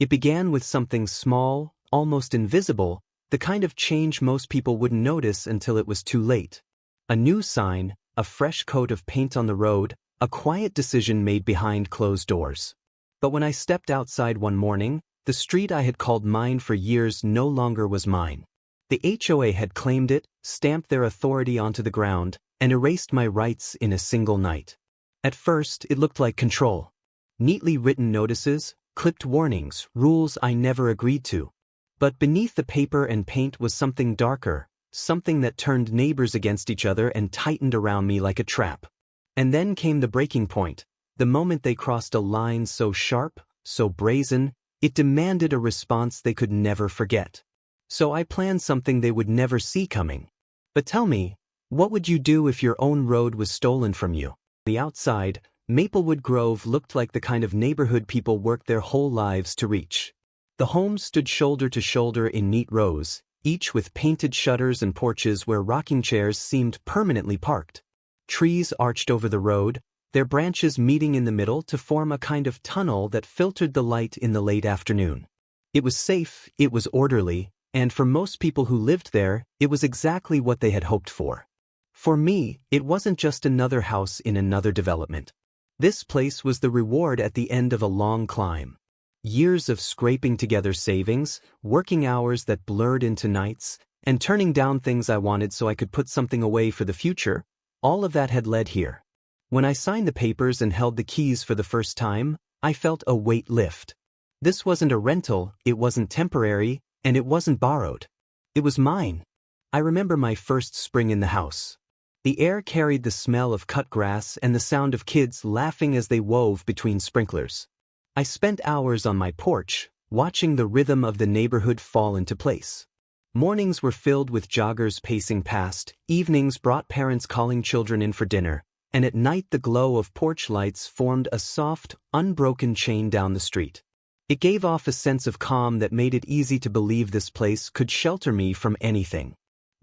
It began with something small, almost invisible, the kind of change most people wouldn't notice until it was too late. A new sign, a fresh coat of paint on the road, a quiet decision made behind closed doors. But when I stepped outside one morning, the street I had called mine for years no longer was mine. The HOA had claimed it, stamped their authority onto the ground, and erased my rights in a single night. At first, it looked like control. Neatly written notices, clipped warnings, rules I never agreed to. But beneath the paper and paint was something darker, something that turned neighbors against each other and tightened around me like a trap. And then came the breaking point, the moment they crossed a line so sharp, so brazen, it demanded a response they could never forget. So I planned something they would never see coming. But tell me, what would you do if your own road was stolen from you? The outside, Maplewood Grove looked like the kind of neighborhood people worked their whole lives to reach. The homes stood shoulder to shoulder in neat rows, each with painted shutters and porches where rocking chairs seemed permanently parked. Trees arched over the road, their branches meeting in the middle to form a kind of tunnel that filtered the light in the late afternoon. It was safe, it was orderly, and for most people who lived there, it was exactly what they had hoped for. For me, it wasn't just another house in another development. This place was the reward at the end of a long climb. Years of scraping together savings, working hours that blurred into nights, and turning down things I wanted so I could put something away for the future, all of that had led here. When I signed the papers and held the keys for the first time, I felt a weight lift. This wasn't a rental, it wasn't temporary, and it wasn't borrowed. It was mine. I remember my first spring in the house. The air carried the smell of cut grass and the sound of kids laughing as they wove between sprinklers. I spent hours on my porch, watching the rhythm of the neighborhood fall into place. Mornings were filled with joggers pacing past, evenings brought parents calling children in for dinner, and at night the glow of porch lights formed a soft, unbroken chain down the street. It gave off a sense of calm that made it easy to believe this place could shelter me from anything.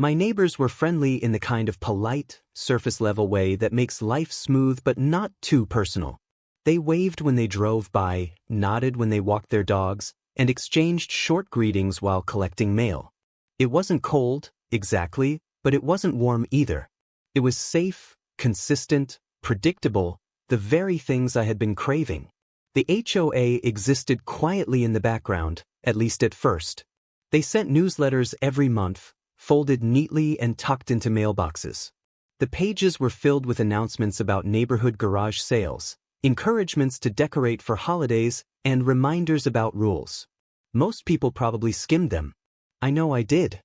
My neighbors were friendly in the kind of polite, surface-level way that makes life smooth but not too personal. They waved when they drove by, nodded when they walked their dogs, and exchanged short greetings while collecting mail. It wasn't cold, exactly, but it wasn't warm either. It was safe, consistent, predictable, the very things I had been craving. The HOA existed quietly in the background, at least at first. They sent newsletters every month, folded neatly and tucked into mailboxes. The pages were filled with announcements about neighborhood garage sales, encouragements to decorate for holidays, and reminders about rules. Most people probably skimmed them. I know I did.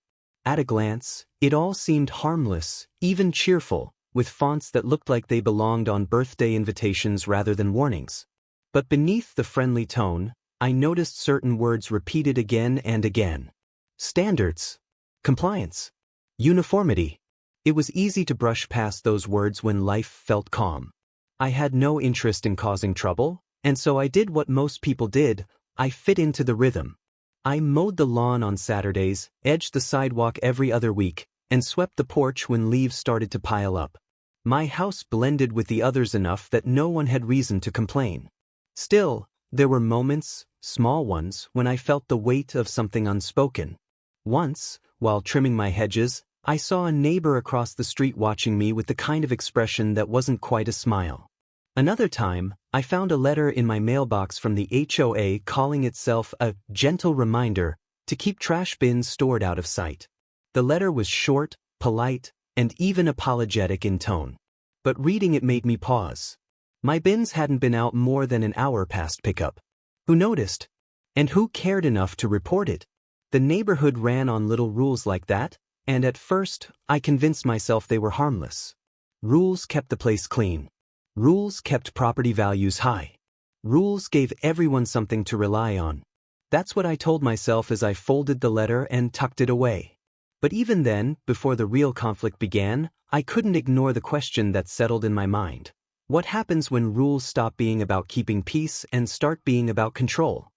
At a glance, it all seemed harmless, even cheerful, with fonts that looked like they belonged on birthday invitations rather than warnings. But beneath the friendly tone, I noticed certain words repeated again and again. Standards. Compliance. Uniformity. It was easy to brush past those words when life felt calm. I had no interest in causing trouble, and so I did what most people did, I fit into the rhythm. I mowed the lawn on Saturdays, edged the sidewalk every other week, and swept the porch when leaves started to pile up. My house blended with the others enough that no one had reason to complain. Still, there were moments, small ones, when I felt the weight of something unspoken. Once, while trimming my hedges, I saw a neighbor across the street watching me with the kind of expression that wasn't quite a smile. Another time, I found a letter in my mailbox from the HOA calling itself a gentle reminder to keep trash bins stored out of sight. The letter was short, polite, and even apologetic in tone. But reading it made me pause. My bins hadn't been out more than an hour past pickup. Who noticed? And who cared enough to report it? The neighborhood ran on little rules like that, and at first, I convinced myself they were harmless. Rules kept the place clean. Rules kept property values high. Rules gave everyone something to rely on. That's what I told myself as I folded the letter and tucked it away. But even then, before the real conflict began, I couldn't ignore the question that settled in my mind. What happens when rules stop being about keeping peace and start being about control?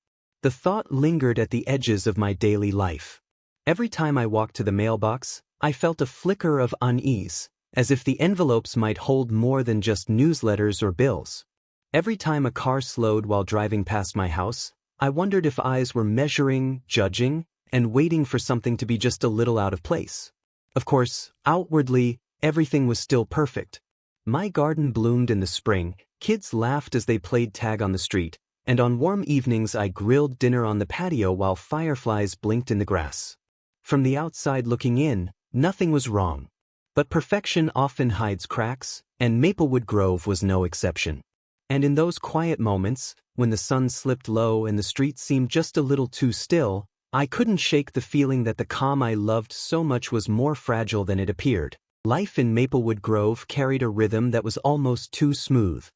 The thought lingered at the edges of my daily life. Every time I walked to the mailbox, I felt a flicker of unease, as if the envelopes might hold more than just newsletters or bills. Every time a car slowed while driving past my house, I wondered if eyes were measuring, judging, and waiting for something to be just a little out of place. Of course, outwardly, everything was still perfect. My garden bloomed in the spring, kids laughed as they played tag on the street, and on warm evenings I grilled dinner on the patio while fireflies blinked in the grass. From the outside looking in, nothing was wrong. But perfection often hides cracks, and Maplewood Grove was no exception. And in those quiet moments, when the sun slipped low and the street seemed just a little too still, I couldn't shake the feeling that the calm I loved so much was more fragile than it appeared. Life in Maplewood Grove carried a rhythm that was almost too smooth.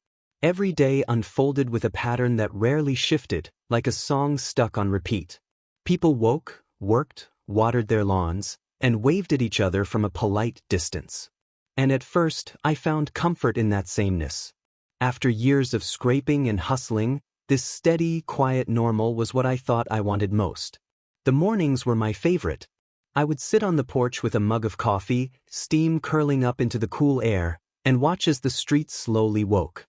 Every day unfolded with a pattern that rarely shifted, like a song stuck on repeat. People woke, worked, watered their lawns, and waved at each other from a polite distance. And at first, I found comfort in that sameness. After years of scraping and hustling, this steady, quiet normal was what I thought I wanted most. The mornings were my favorite. I would sit on the porch with a mug of coffee, steam curling up into the cool air, and watch as the streets slowly woke.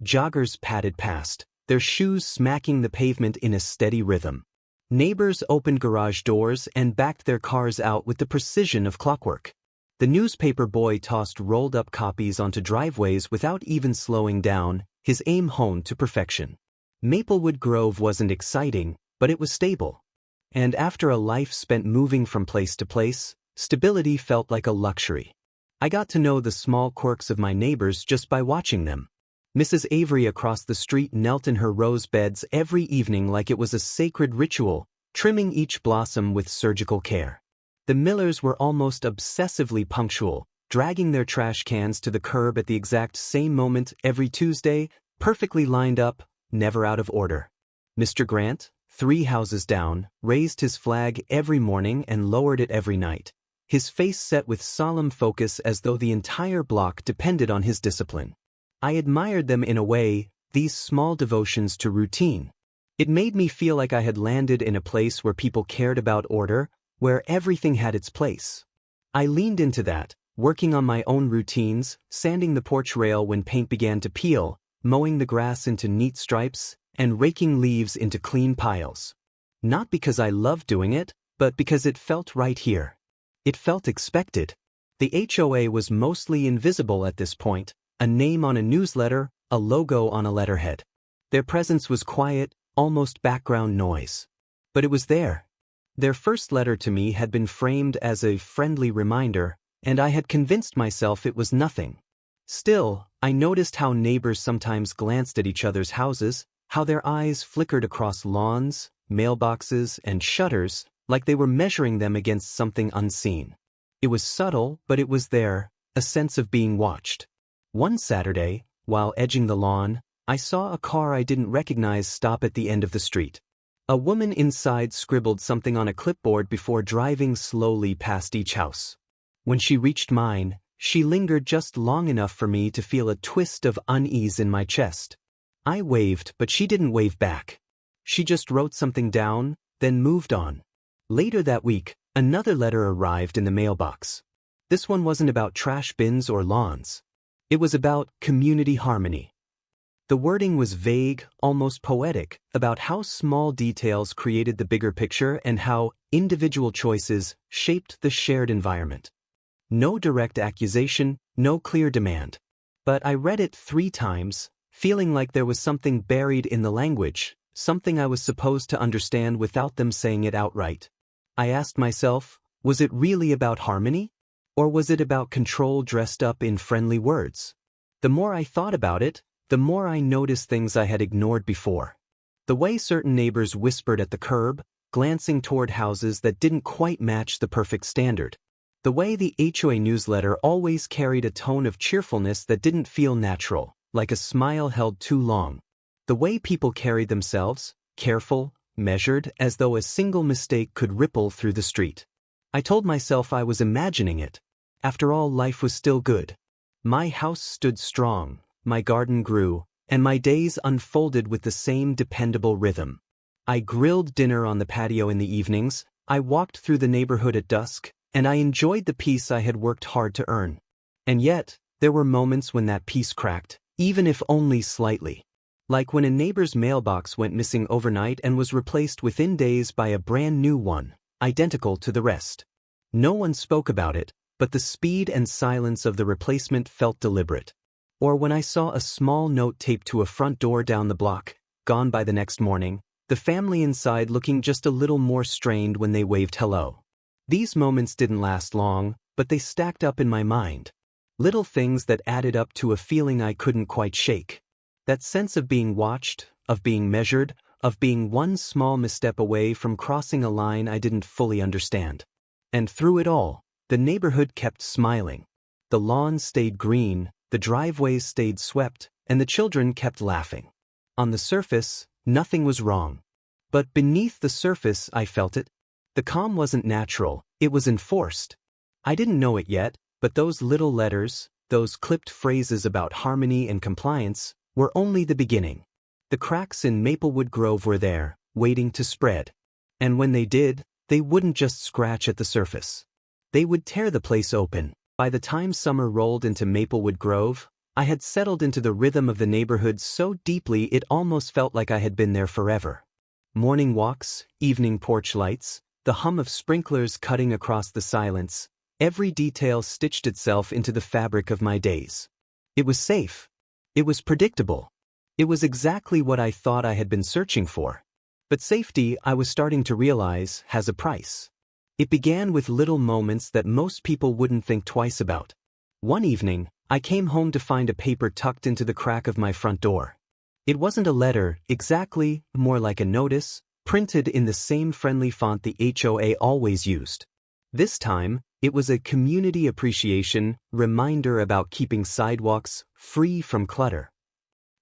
Joggers padded past, their shoes smacking the pavement in a steady rhythm. Neighbors opened garage doors and backed their cars out with the precision of clockwork. The newspaper boy tossed rolled-up copies onto driveways without even slowing down, his aim honed to perfection. Maplewood Grove wasn't exciting, but it was stable. And after a life spent moving from place to place, stability felt like a luxury. I got to know the small quirks of my neighbors just by watching them. Mrs. Avery across the street knelt in her rose beds every evening like it was a sacred ritual, trimming each blossom with surgical care. The Millers were almost obsessively punctual, dragging their trash cans to the curb at the exact same moment every Tuesday, perfectly lined up, never out of order. Mr. Grant, 3 houses down, raised his flag every morning and lowered it every night, his face set with solemn focus as though the entire block depended on his discipline. I admired them in a way, these small devotions to routine. It made me feel like I had landed in a place where people cared about order, where everything had its place. I leaned into that, working on my own routines, sanding the porch rail when paint began to peel, mowing the grass into neat stripes, and raking leaves into clean piles. Not because I loved doing it, but because it felt right here. It felt expected. The HOA was mostly invisible at this point, a name on a newsletter, a logo on a letterhead. Their presence was quiet, almost background noise. But it was there. Their first letter to me had been framed as a friendly reminder, and I had convinced myself it was nothing. Still, I noticed how neighbors sometimes glanced at each other's houses, how their eyes flickered across lawns, mailboxes, and shutters, like they were measuring them against something unseen. It was subtle, but it was there, a sense of being watched. One Saturday, while edging the lawn, I saw a car I didn't recognize stop at the end of the street. A woman inside scribbled something on a clipboard before driving slowly past each house. When she reached mine, she lingered just long enough for me to feel a twist of unease in my chest. I waved, but she didn't wave back. She just wrote something down, then moved on. Later that week, another letter arrived in the mailbox. This one wasn't about trash bins or lawns. It was about community harmony. The wording was vague, almost poetic, about how small details created the bigger picture and how individual choices shaped the shared environment. No direct accusation, no clear demand. But I read it 3 times, feeling like there was something buried in the language, something I was supposed to understand without them saying it outright. I asked myself, was it really about harmony? Or was it about control dressed up in friendly words? The more I thought about it, the more I noticed things I had ignored before. The way certain neighbors whispered at the curb, glancing toward houses that didn't quite match the perfect standard. The way the HOA newsletter always carried a tone of cheerfulness that didn't feel natural, like a smile held too long. The way people carried themselves, careful, measured, as though a single mistake could ripple through the street. I told myself I was imagining it. After all, life was still good. My house stood strong, my garden grew, and my days unfolded with the same dependable rhythm. I grilled dinner on the patio in the evenings, I walked through the neighborhood at dusk, and I enjoyed the peace I had worked hard to earn. And yet, there were moments when that peace cracked, even if only slightly. Like when a neighbor's mailbox went missing overnight and was replaced within days by a brand new one, identical to the rest. No one spoke about it, but the speed and silence of the replacement felt deliberate. Or when I saw a small note taped to a front door down the block, gone by the next morning, the family inside looking just a little more strained when they waved hello. These moments didn't last long, but they stacked up in my mind. Little things that added up to a feeling I couldn't quite shake. That sense of being watched, of being measured, of being one small misstep away from crossing a line I didn't fully understand. And through it all, the neighborhood kept smiling. The lawns stayed green, the driveways stayed swept, and the children kept laughing. On the surface, nothing was wrong. But beneath the surface I felt it. The calm wasn't natural, it was enforced. I didn't know it yet, but those little letters, those clipped phrases about harmony and compliance, were only the beginning. The cracks in Maplewood Grove were there, waiting to spread. And when they did, they wouldn't just scratch at the surface. They would tear the place open. By the time summer rolled into Maplewood Grove, I had settled into the rhythm of the neighborhood so deeply it almost felt like I had been there forever. Morning walks, evening porch lights, the hum of sprinklers cutting across the silence, every detail stitched itself into the fabric of my days. It was safe. It was predictable. It was exactly what I thought I had been searching for. But safety, I was starting to realize, has a price. It began with little moments that most people wouldn't think twice about. One evening, I came home to find a paper tucked into the crack of my front door. It wasn't a letter, exactly, more like a notice, printed in the same friendly font the HOA always used. This time, it was a community appreciation reminder about keeping sidewalks free from clutter.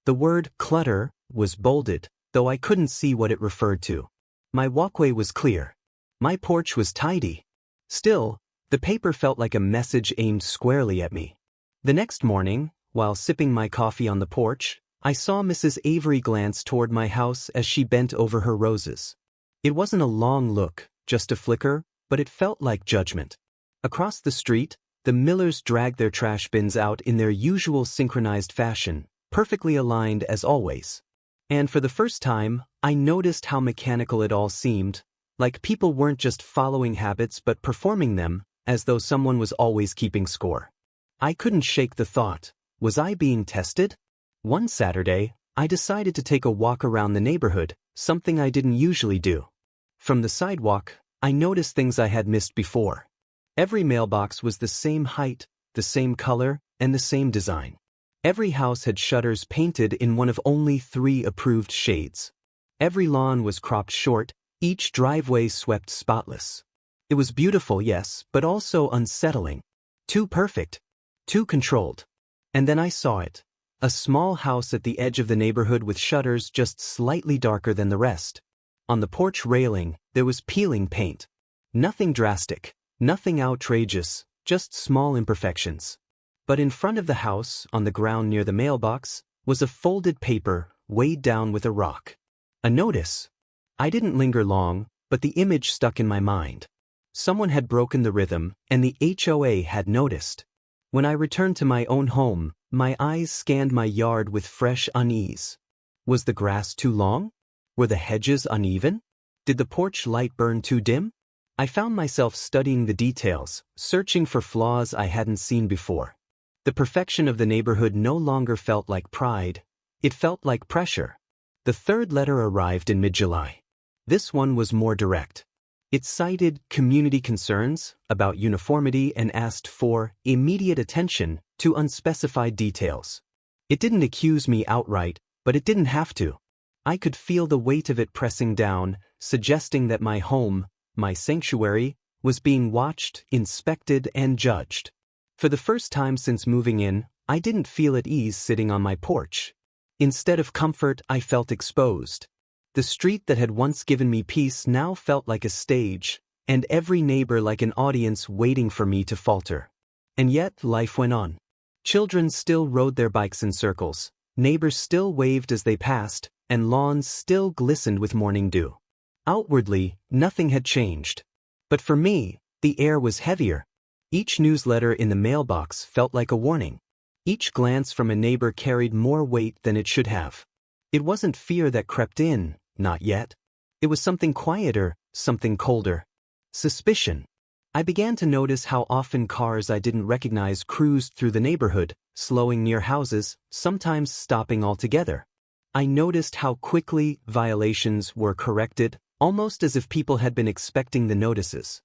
The word clutter was bolded, though I couldn't see what it referred to. My walkway was clear. My porch was tidy. Still, the paper felt like a message aimed squarely at me. The next morning, while sipping my coffee on the porch, I saw Mrs. Avery glance toward my house as she bent over her roses. It wasn't a long look, just a flicker, but it felt like judgment. Across the street, the Millers dragged their trash bins out in their usual synchronized fashion, perfectly aligned as always. And for the first time, I noticed how mechanical it all seemed, like people weren't just following habits but performing them, as though someone was always keeping score. I couldn't shake the thought, was I being tested? One Saturday, I decided to take a walk around the neighborhood, something I didn't usually do. From the sidewalk, I noticed things I had missed before. Every mailbox was the same height, the same color, and the same design. Every house had shutters painted in one of only 3 approved shades. Every lawn was cropped short, each driveway swept spotless. It was beautiful, yes, but also unsettling. Too perfect. Too controlled. And then I saw it. A small house at the edge of the neighborhood with shutters just slightly darker than the rest. On the porch railing, there was peeling paint. Nothing drastic, nothing outrageous, just small imperfections. But in front of the house, on the ground near the mailbox, was a folded paper weighed down with a rock. A notice. I didn't linger long, but the image stuck in my mind. Someone had broken the rhythm, and the HOA had noticed. When I returned to my own home, my eyes scanned my yard with fresh unease. Was the grass too long? Were the hedges uneven? Did the porch light burn too dim? I found myself studying the details, searching for flaws I hadn't seen before. The perfection of the neighborhood no longer felt like pride. It felt like pressure. The third letter arrived in mid-July. This one was more direct. It cited community concerns about uniformity and asked for immediate attention to unspecified details. It didn't accuse me outright, but it didn't have to. I could feel the weight of it pressing down, suggesting that my home, my sanctuary, was being watched, inspected, and judged. For the first time since moving in, I didn't feel at ease sitting on my porch. Instead of comfort, I felt exposed. The street that had once given me peace now felt like a stage, and every neighbor like an audience waiting for me to falter. And yet, life went on. Children still rode their bikes in circles, neighbors still waved as they passed, and lawns still glistened with morning dew. Outwardly, nothing had changed. But for me, the air was heavier. Each newsletter in the mailbox felt like a warning. Each glance from a neighbor carried more weight than it should have. It wasn't fear that crept in, not yet. It was something quieter, something colder. Suspicion. I began to notice how often cars I didn't recognize cruised through the neighborhood, slowing near houses, sometimes stopping altogether. I noticed how quickly violations were corrected, almost as if people had been expecting the notices.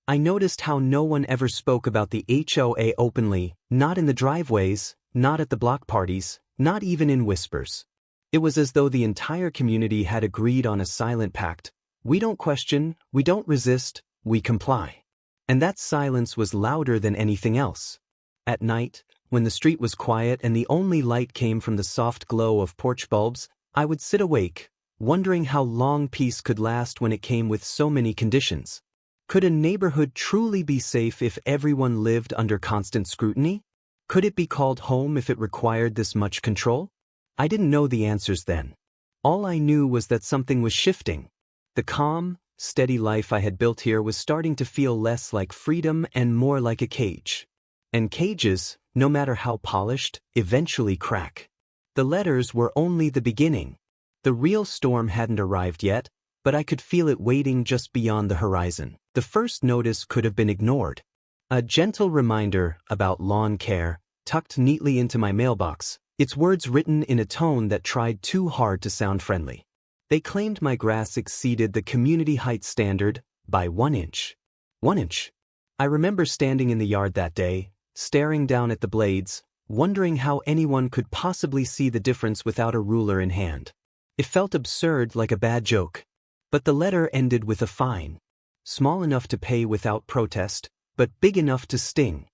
I noticed how no one ever spoke about the HOA openly, not in the driveways, not at the block parties, not even in whispers. It was as though the entire community had agreed on a silent pact. We don't question, we don't resist, we comply. And that silence was louder than anything else. At night, when the street was quiet and the only light came from the soft glow of porch bulbs, I would sit awake, wondering how long peace could last when it came with so many conditions. Could a neighborhood truly be safe if everyone lived under constant scrutiny? Could it be called home if it required this much control? I didn't know the answers then. All I knew was that something was shifting. The calm, steady life I had built here was starting to feel less like freedom and more like a cage. And cages, no matter how polished, eventually crack. The letters were only the beginning. The real storm hadn't arrived yet, but I could feel it waiting just beyond the horizon. The first notice could have been ignored. A gentle reminder about lawn care, tucked neatly into my mailbox, its words written in a tone that tried too hard to sound friendly. They claimed my grass exceeded the community height standard by 1 inch. 1 inch. I remember standing in the yard that day, staring down at the blades, wondering how anyone could possibly see the difference without a ruler in hand. It felt absurd, like a bad joke. But the letter ended with a fine. Small enough to pay without protest, but big enough to sting.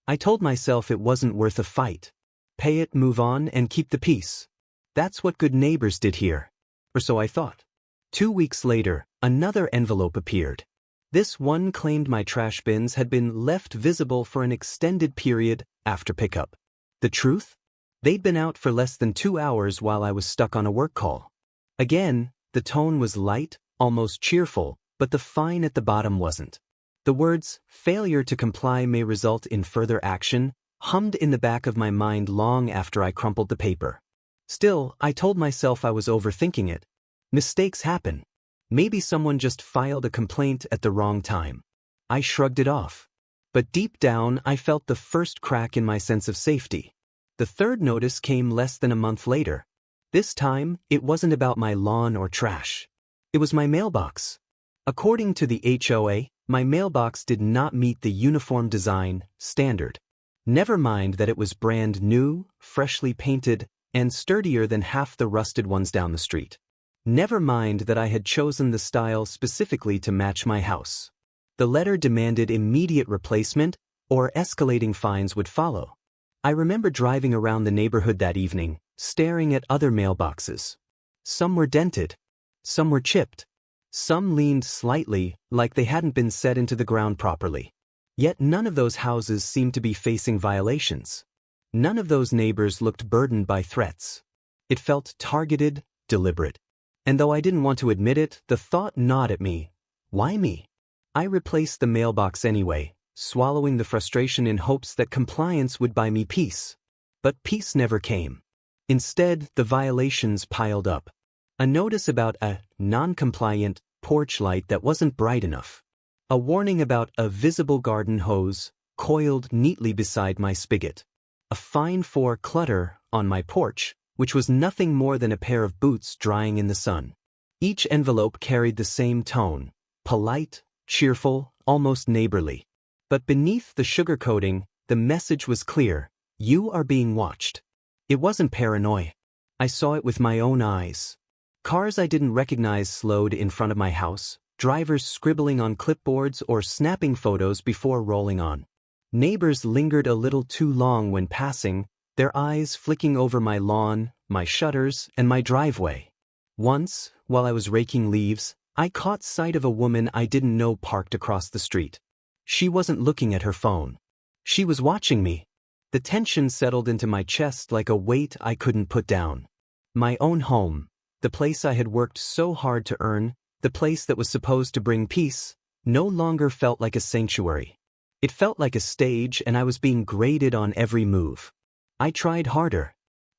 I told myself it wasn't worth a fight. Pay it, move on, and keep the peace. That's what good neighbors did here. Or so I thought. 2 weeks later, another envelope appeared. This one claimed my trash bins had been left visible for an extended period after pickup. The truth? They'd been out for less than 2 hours while I was stuck on a work call. Again, the tone was light, almost cheerful, but the fine at the bottom wasn't. The words, "Failure to comply may result in further action," hummed in the back of my mind long after I crumpled the paper. Still, I told myself I was overthinking it. Mistakes happen. Maybe someone just filed a complaint at the wrong time. I shrugged it off. But deep down, I felt the first crack in my sense of safety. The third notice came less than a month later. This time, it wasn't about my lawn or trash. It was my mailbox. According to the HOA, my mailbox did not meet the uniform design standard. Never mind that it was brand new, freshly painted, and sturdier than half the rusted ones down the street. Never mind that I had chosen the style specifically to match my house. The letter demanded immediate replacement, or escalating fines would follow. I remember driving around the neighborhood that evening, staring at other mailboxes. Some were dented. Some were chipped. Some leaned slightly, like they hadn't been set into the ground properly. Yet none of those houses seemed to be facing violations. None of those neighbors looked burdened by threats. It felt targeted, deliberate. And though I didn't want to admit it, the thought gnawed at me. Why me? I replaced the mailbox anyway, swallowing the frustration in hopes that compliance would buy me peace. But peace never came. Instead, the violations piled up. A notice about a non-compliant porch light that wasn't bright enough. A warning about a visible garden hose coiled neatly beside my spigot. A fine for clutter on my porch, which was nothing more than a pair of boots drying in the sun. Each envelope carried the same tone, polite, cheerful, almost neighborly. But beneath the sugarcoating, the message was clear: you are being watched. It wasn't paranoia. I saw it with my own eyes. Cars I didn't recognize slowed in front of my house, drivers scribbling on clipboards or snapping photos before rolling on. Neighbors lingered a little too long when passing, their eyes flicking over my lawn, my shutters, and my driveway. Once, while I was raking leaves, I caught sight of a woman I didn't know parked across the street. She wasn't looking at her phone. She was watching me. The tension settled into my chest like a weight I couldn't put down. My own home, the place I had worked so hard to earn, the place that was supposed to bring peace, no longer felt like a sanctuary. It felt like a stage, and I was being graded on every move. I tried harder.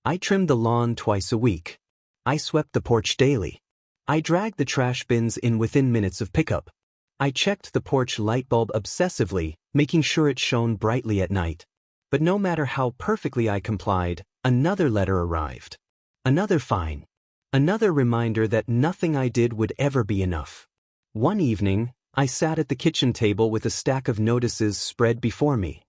I trimmed the lawn twice a week. I swept the porch daily. I dragged the trash bins in within minutes of pickup. I checked the porch light bulb obsessively, making sure it shone brightly at night. But no matter how perfectly I complied, another letter arrived. Another fine. Another reminder that nothing I did would ever be enough. One evening, I sat at the kitchen table with a stack of notices spread before me.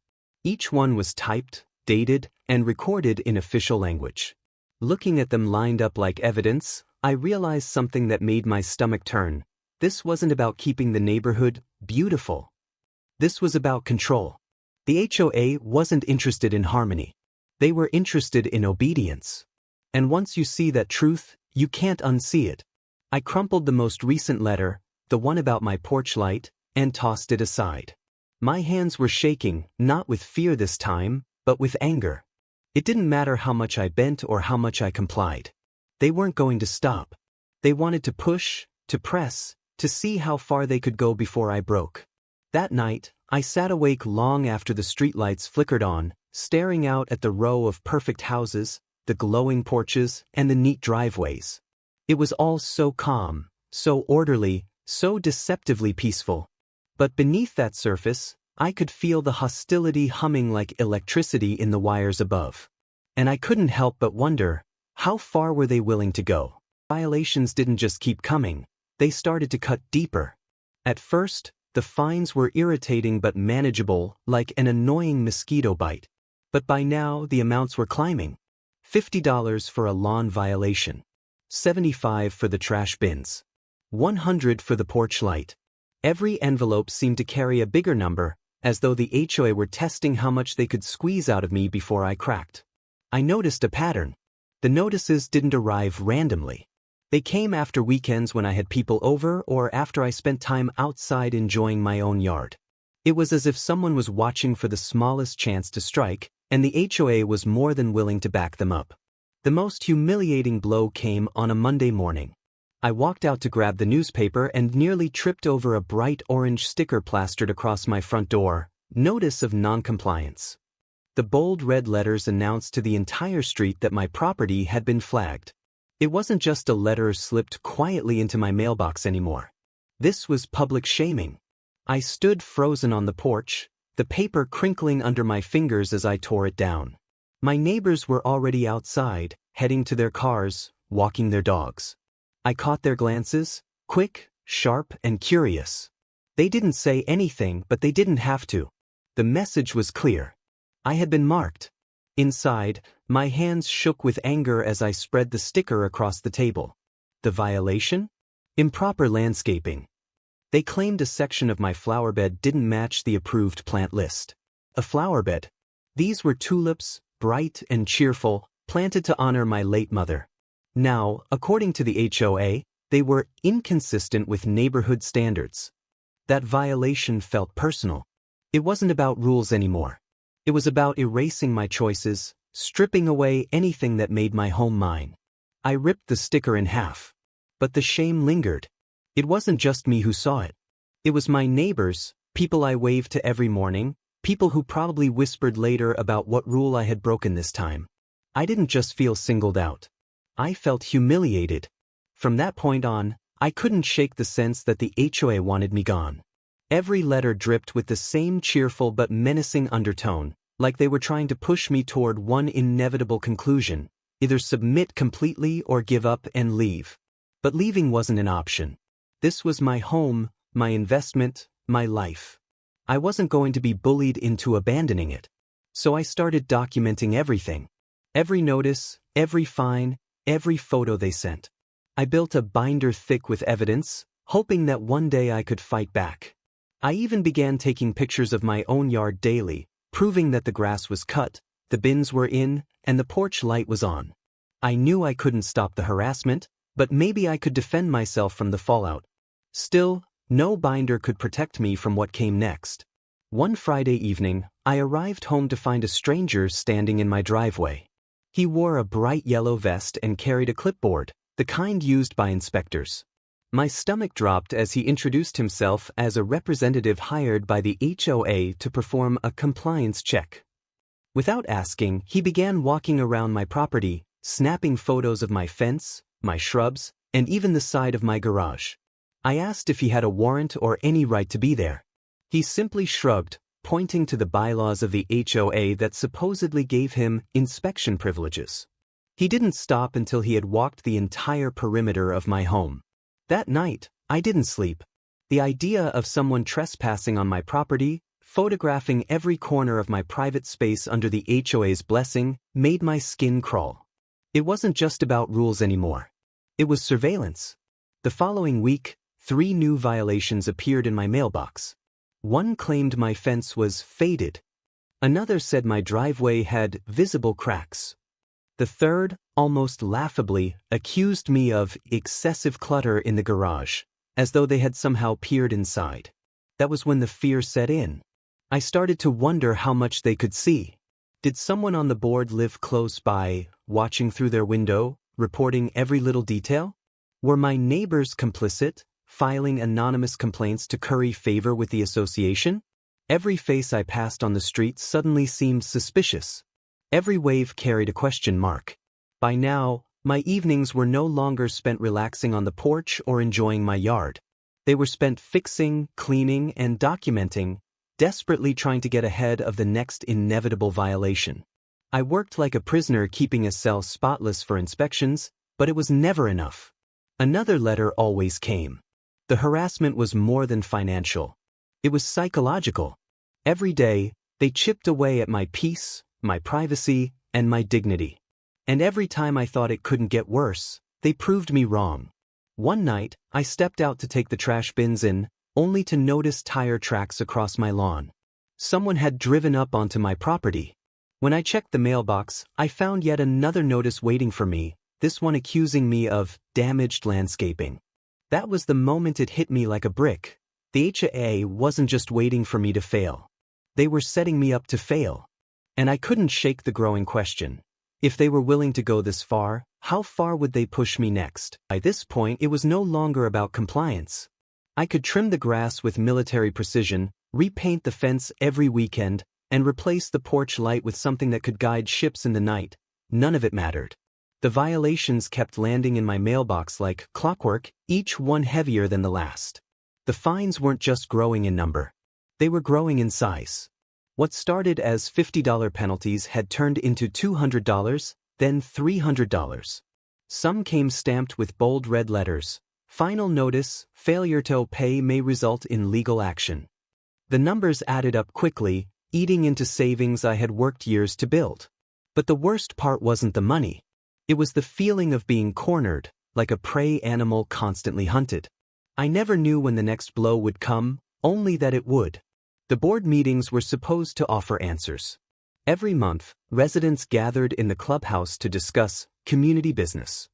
Each one was typed, dated, and recorded in official language. Looking at them lined up like evidence, I realized something that made my stomach turn. This wasn't about keeping the neighborhood beautiful. This was about control. The HOA wasn't interested in harmony. They were interested in obedience. And once you see that truth, you can't unsee it. I crumpled the most recent letter, the one about my porch light, and tossed it aside. My hands were shaking, not with fear this time, but with anger. It didn't matter how much I bent or how much I complied. They weren't going to stop. They wanted to push, to press, to see how far they could go before I broke. That night, I sat awake long after the streetlights flickered on, staring out at the row of perfect houses, the glowing porches, and the neat driveways. It was all so calm, so orderly, so deceptively peaceful. But beneath that surface, I could feel the hostility humming like electricity in the wires above. And I couldn't help but wonder, how far were they willing to go? Violations didn't just keep coming, they started to cut deeper. At first, the fines were irritating but manageable, like an annoying mosquito bite. But by now, the amounts were climbing. $50 for a lawn violation. $75 for the trash bins. $100 for the porch light. Every envelope seemed to carry a bigger number, as though the HOA were testing how much they could squeeze out of me before I cracked. I noticed a pattern. The notices didn't arrive randomly. They came after weekends when I had people over or after I spent time outside enjoying my own yard. It was as if someone was watching for the smallest chance to strike, and the HOA was more than willing to back them up. The most humiliating blow came on a Monday morning. I walked out to grab the newspaper and nearly tripped over a bright orange sticker plastered across my front door, Notice of Noncompliance. The bold red letters announced to the entire street that my property had been flagged. It wasn't just a letter slipped quietly into my mailbox anymore. This was public shaming. I stood frozen on the porch, the paper crinkling under my fingers as I tore it down. My neighbors were already outside, heading to their cars, walking their dogs. I caught their glances, quick, sharp, and curious. They didn't say anything, but they didn't have to. The message was clear. I had been marked. Inside, my hands shook with anger as I spread the sticker across the table. The violation? Improper landscaping. They claimed a section of my flower bed didn't match the approved plant list. A flower bed. These were tulips, bright and cheerful, planted to honor my late mother. Now, according to the HOA, they were inconsistent with neighborhood standards. That violation felt personal. It wasn't about rules anymore. It was about erasing my choices, stripping away anything that made my home mine. I ripped the sticker in half. But the shame lingered. It wasn't just me who saw it. It was my neighbors, people I waved to every morning, people who probably whispered later about what rule I had broken this time. I didn't just feel singled out. I felt humiliated. From that point on, I couldn't shake the sense that the HOA wanted me gone. Every letter dripped with the same cheerful but menacing undertone, like they were trying to push me toward one inevitable conclusion: either submit completely or give up and leave. But leaving wasn't an option. This was my home, my investment, my life. I wasn't going to be bullied into abandoning it. So I started documenting everything. Every notice, every fine, every photo they sent. I built a binder thick with evidence, hoping that one day I could fight back. I even began taking pictures of my own yard daily, proving that the grass was cut, the bins were in, and the porch light was on. I knew I couldn't stop the harassment, but maybe I could defend myself from the fallout. Still, no binder could protect me from what came next. One Friday evening, I arrived home to find a stranger standing in my driveway. He wore a bright yellow vest and carried a clipboard, the kind used by inspectors. My stomach dropped as he introduced himself as a representative hired by the HOA to perform a compliance check. Without asking, he began walking around my property, snapping photos of my fence, my shrubs, and even the side of my garage. I asked if he had a warrant or any right to be there. He simply shrugged, pointing to the bylaws of the HOA that supposedly gave him inspection privileges. He didn't stop until he had walked the entire perimeter of my home. That night, I didn't sleep. The idea of someone trespassing on my property, photographing every corner of my private space under the HOA's blessing, made my skin crawl. It wasn't just about rules anymore. It was surveillance. The following week, 3 new violations appeared in my mailbox. One claimed my fence was faded. Another said my driveway had visible cracks. The third, almost laughably, accused me of excessive clutter in the garage, as though they had somehow peered inside. That was when the fear set in. I started to wonder how much they could see. Did someone on the board live close by, watching through their window, reporting every little detail? Were my neighbors complicit, filing anonymous complaints to curry favor with the association? Every face I passed on the street suddenly seemed suspicious. Every wave carried a question mark. By now, my evenings were no longer spent relaxing on the porch or enjoying my yard. They were spent fixing, cleaning, and documenting, desperately trying to get ahead of the next inevitable violation. I worked like a prisoner keeping a cell spotless for inspections, but it was never enough. Another letter always came. The harassment was more than financial. It was psychological. Every day, they chipped away at my peace, my privacy, and my dignity. And every time I thought it couldn't get worse, they proved me wrong. One night, I stepped out to take the trash bins in, only to notice tire tracks across my lawn. Someone had driven up onto my property. When I checked the mailbox, I found yet another notice waiting for me, this one accusing me of damaged landscaping. That was the moment it hit me like a brick. The HOA wasn't just waiting for me to fail. They were setting me up to fail. And I couldn't shake the growing question. If they were willing to go this far, how far would they push me next? By this point, it was no longer about compliance. I could trim the grass with military precision, repaint the fence every weekend, and replace the porch light with something that could guide ships in the night. None of it mattered. The violations kept landing in my mailbox like clockwork, each one heavier than the last. The fines weren't just growing in number. They were growing in size. What started as $50 penalties had turned into $200, then $300. Some came stamped with bold red letters. Final notice, failure to pay may result in legal action. The numbers added up quickly, eating into savings I had worked years to build. But the worst part wasn't the money. It was the feeling of being cornered, like a prey animal constantly hunted. I never knew when the next blow would come, only that it would. The board meetings were supposed to offer answers. Every month, residents gathered in the clubhouse to discuss community business.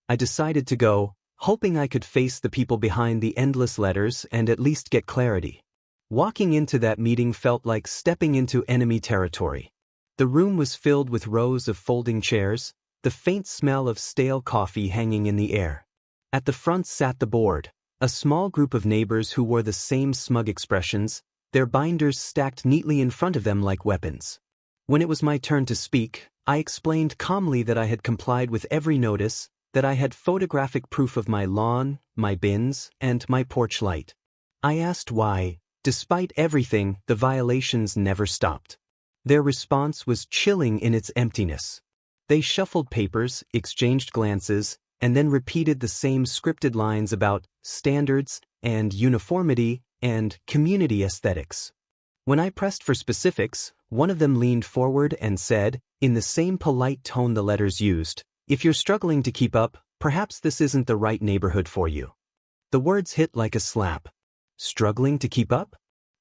I decided to go, hoping I could face the people behind the endless letters and at least get clarity. Walking into that meeting felt like stepping into enemy territory. The room was filled with rows of folding chairs, the faint smell of stale coffee hanging in the air. At the front sat the board, a small group of neighbors who wore the same smug expressions, their binders stacked neatly in front of them like weapons. When it was my turn to speak, I explained calmly that I had complied with every notice, that I had photographic proof of my lawn, my bins, and my porch light. I asked why, despite everything, the violations never stopped. Their response was chilling in its emptiness. They shuffled papers, exchanged glances, and then repeated the same scripted lines about standards and uniformity and community aesthetics. When I pressed for specifics, one of them leaned forward and said, in the same polite tone the letters used, "If you're struggling to keep up, perhaps this isn't the right neighborhood for you." The words hit like a slap. Struggling to keep up?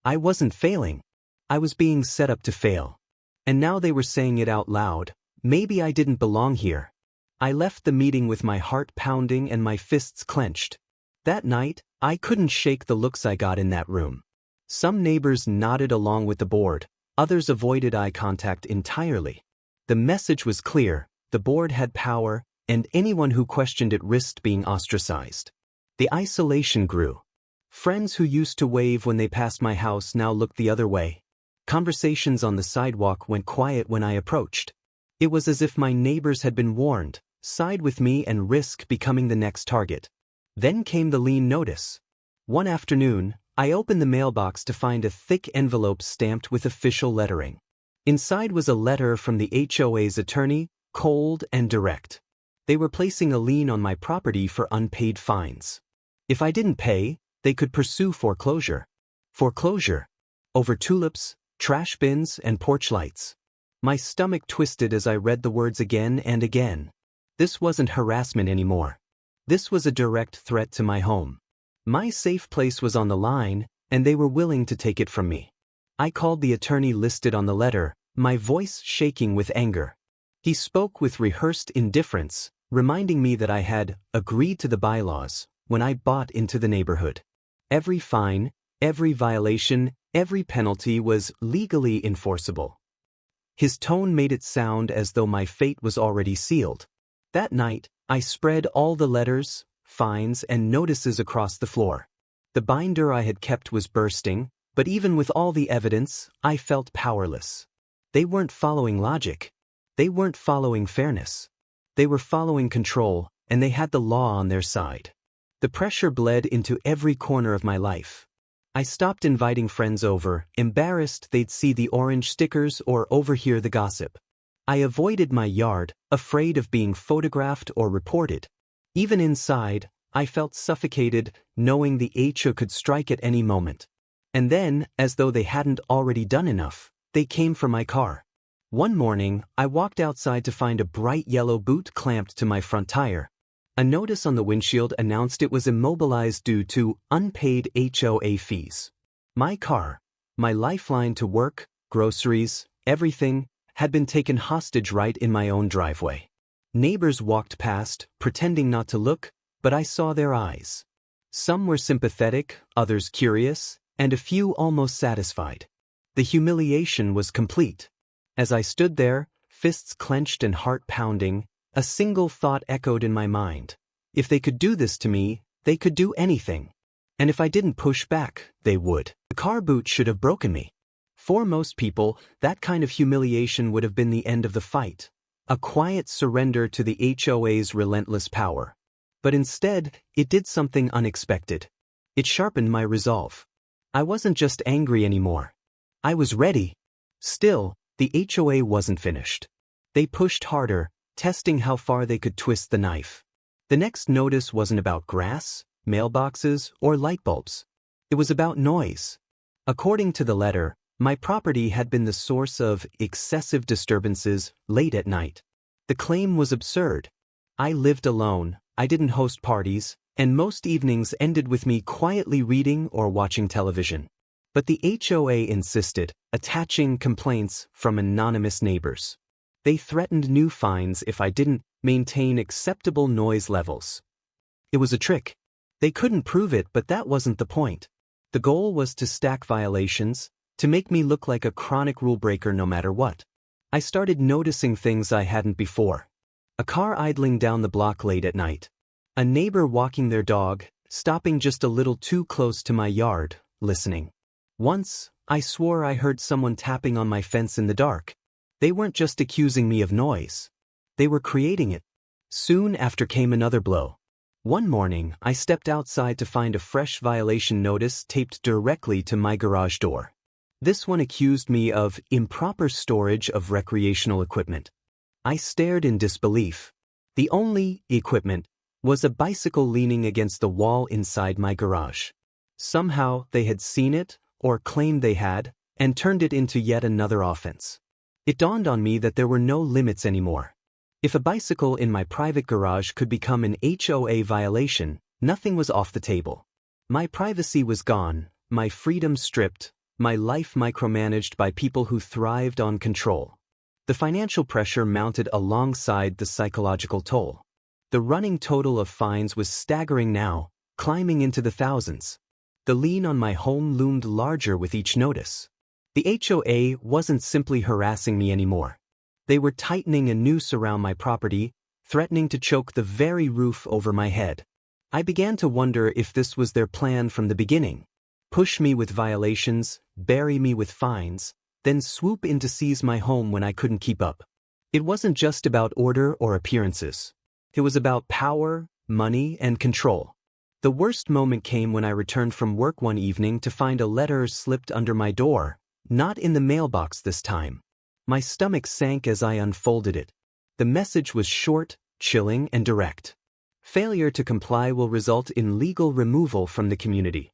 I wasn't failing. I was being set up to fail. And now they were saying it out loud. Maybe I didn't belong here. I left the meeting with my heart pounding and my fists clenched. That night, I couldn't shake the looks I got in that room. Some neighbors nodded along with the board, others avoided eye contact entirely. The message was clear: the board had power, and anyone who questioned it risked being ostracized. The isolation grew. Friends who used to wave when they passed my house now looked the other way. Conversations on the sidewalk went quiet when I approached. It was as if my neighbors had been warned. side with me and risk becoming the next target. Then came the lien notice. One afternoon, I opened the mailbox to find a thick envelope stamped with official lettering. Inside was a letter from the HOA's attorney, cold and direct. They were placing a lien on my property for unpaid fines. If I didn't pay, they could pursue foreclosure. Foreclosure. Over tulips, trash bins, and porch lights. My stomach twisted as I read the words again and again. This wasn't harassment anymore. This was a direct threat to my home. My safe place was on the line, and they were willing to take it from me. I called the attorney listed on the letter, my voice shaking with anger. He spoke with rehearsed indifference, reminding me that I had agreed to the bylaws when I bought into the neighborhood. Every fine, every violation, every penalty was legally enforceable. His tone made it sound as though my fate was already sealed. That night, I spread all the letters, fines, and notices across the floor. The binder I had kept was bursting, but even with all the evidence, I felt powerless. They weren't following logic. They weren't following fairness. They were following control, and they had the law on their side. The pressure bled into every corner of my life. I stopped inviting friends over, embarrassed they'd see the orange stickers or overhear the gossip. I avoided my yard, afraid of being photographed or reported. Even inside, I felt suffocated, knowing the HOA could strike at any moment. And then, as though they hadn't already done enough, they came for my car. One morning, I walked outside to find a bright yellow boot clamped to my front tire. A notice on the windshield announced it was immobilized due to unpaid HOA fees. My car, my lifeline to work, groceries, everything, had been taken hostage right in my own driveway. Neighbors walked past, pretending not to look, but I saw their eyes. Some were sympathetic, others curious, and a few almost satisfied. The humiliation was complete. As I stood there, fists clenched and heart pounding, a single thought echoed in my mind. If they could do this to me, they could do anything. And if I didn't push back, they would. The car boot should have broken me. For most people, that kind of humiliation would have been the end of the fight, a quiet surrender to the HOA's relentless power. But instead, it did something unexpected. It sharpened my resolve. I wasn't just angry anymore. I was ready. Still, the HOA wasn't finished. They pushed harder, testing how far they could twist the knife. The next notice wasn't about grass, mailboxes, or light bulbs. It was about noise. According to the letter, my property had been the source of excessive disturbances late at night. The claim was absurd. I lived alone, I didn't host parties, and most evenings ended with me quietly reading or watching television. But the HOA insisted, attaching complaints from anonymous neighbors. They threatened new fines if I didn't maintain acceptable noise levels. It was a trick. They couldn't prove it, but that wasn't the point. The goal was to stack violations, to make me look like a chronic rule breaker no matter what. I started noticing things I hadn't before. A car idling down the block late at night. A neighbor walking their dog, stopping just a little too close to my yard, listening. Once, I swore I heard someone tapping on my fence in the dark. They weren't just accusing me of noise. They were creating it. Soon after came another blow. One morning, I stepped outside to find a fresh violation notice taped directly to my garage door. This one accused me of improper storage of recreational equipment. I stared in disbelief. The only equipment was a bicycle leaning against the wall inside my garage. Somehow, they had seen it, or claimed they had, and turned it into yet another offense. It dawned on me that there were no limits anymore. If a bicycle in my private garage could become an HOA violation, nothing was off the table. My privacy was gone, my freedom stripped, my life micromanaged by people who thrived on control. The financial pressure mounted alongside the psychological toll. The running total of fines was staggering now, climbing into the thousands. The lien on my home loomed larger with each notice. The HOA wasn't simply harassing me anymore. They were tightening a noose around my property, threatening to choke the very roof over my head. I began to wonder if this was their plan from the beginning. Push me with violations, bury me with fines, then swoop in to seize my home when I couldn't keep up. It wasn't just about order or appearances. It was about power, money, and control. The worst moment came when I returned from work one evening to find a letter slipped under my door, not in the mailbox this time. My stomach sank as I unfolded it. The message was short, chilling, and direct. Failure to comply will result in legal removal from the community.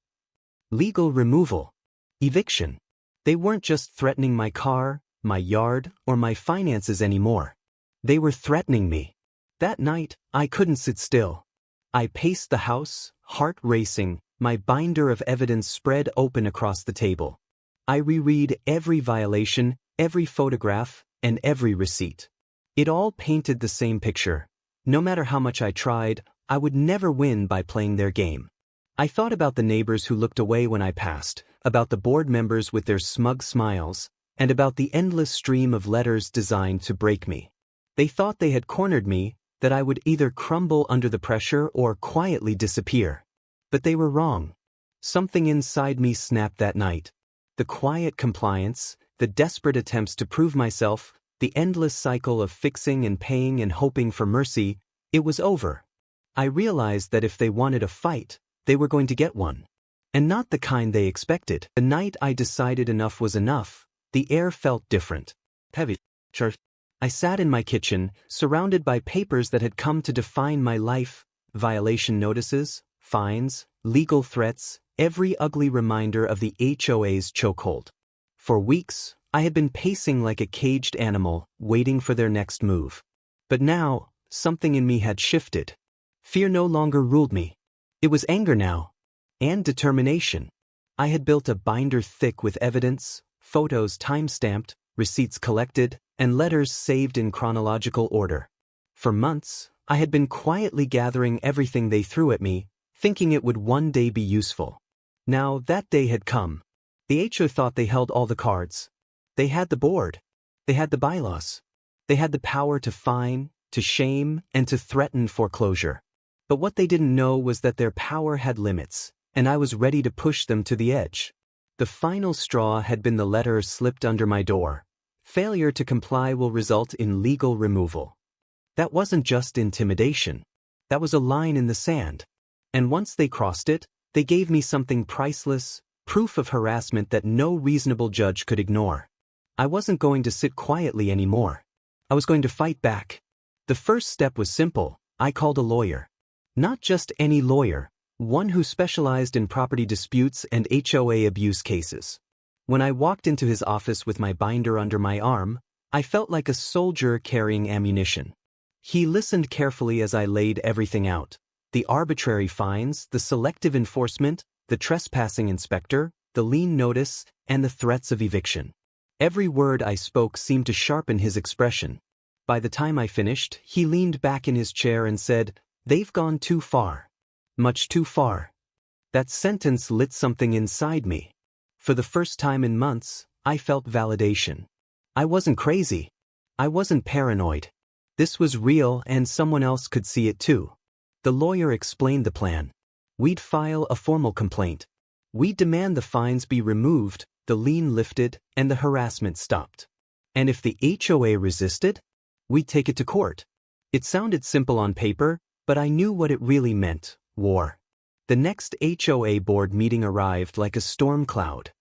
Legal removal. Eviction. They weren't just threatening my car, my yard, or my finances anymore. They were threatening me. That night, I couldn't sit still. I paced the house, heart racing, my binder of evidence spread open across the table. I reread every violation, every photograph, and every receipt. It all painted the same picture. No matter how much I tried, I would never win by playing their game. I thought about the neighbors who looked away when I passed, about the board members with their smug smiles, and about the endless stream of letters designed to break me. They thought they had cornered me, that I would either crumble under the pressure or quietly disappear. But they were wrong. Something inside me snapped that night. The quiet compliance, the desperate attempts to prove myself, the endless cycle of fixing and paying and hoping for mercy, it was over. I realized that if they wanted a fight, they were going to get one. And not the kind they expected. The night I decided enough was enough, the air felt different. Heavy. I sat in my kitchen, surrounded by papers that had come to define my life, violation notices, fines, legal threats, every ugly reminder of the HOA's chokehold. For weeks, I had been pacing like a caged animal, waiting for their next move. But now, something in me had shifted. Fear no longer ruled me. It was anger now. And determination. I had built a binder thick with evidence, photos time-stamped, receipts collected, and letters saved in chronological order. For months, I had been quietly gathering everything they threw at me, thinking it would one day be useful. Now that day had come. The HO thought they held all the cards. They had the board. They had the bylaws. They had the power to fine, to shame, and to threaten foreclosure. But what they didn't know was that their power had limits, and I was ready to push them to the edge. The final straw had been the letter slipped under my door. Failure to comply will result in legal removal. That wasn't just intimidation. That was a line in the sand. And once they crossed it, they gave me something priceless, proof of harassment that no reasonable judge could ignore. I wasn't going to sit quietly anymore. I was going to fight back. The first step was simple. I called a lawyer. Not just any lawyer, one who specialized in property disputes and HOA abuse cases. When I walked into his office with my binder under my arm, I felt like a soldier carrying ammunition. He listened carefully as I laid everything out. The arbitrary fines, the selective enforcement, the trespassing inspector, the lien notice, and the threats of eviction. Every word I spoke seemed to sharpen his expression. By the time I finished, he leaned back in his chair and said, "They've gone too far. Much too far." That sentence lit something inside me. For the first time in months, I felt validation. I wasn't crazy. I wasn't paranoid. This was real and someone else could see it too. The lawyer explained the plan. We'd file a formal complaint. We'd demand the fines be removed, the lien lifted, and the harassment stopped. And if the HOA resisted, we'd take it to court. It sounded simple on paper, but I knew what it really meant: war. The next HOA board meeting arrived like a storm cloud.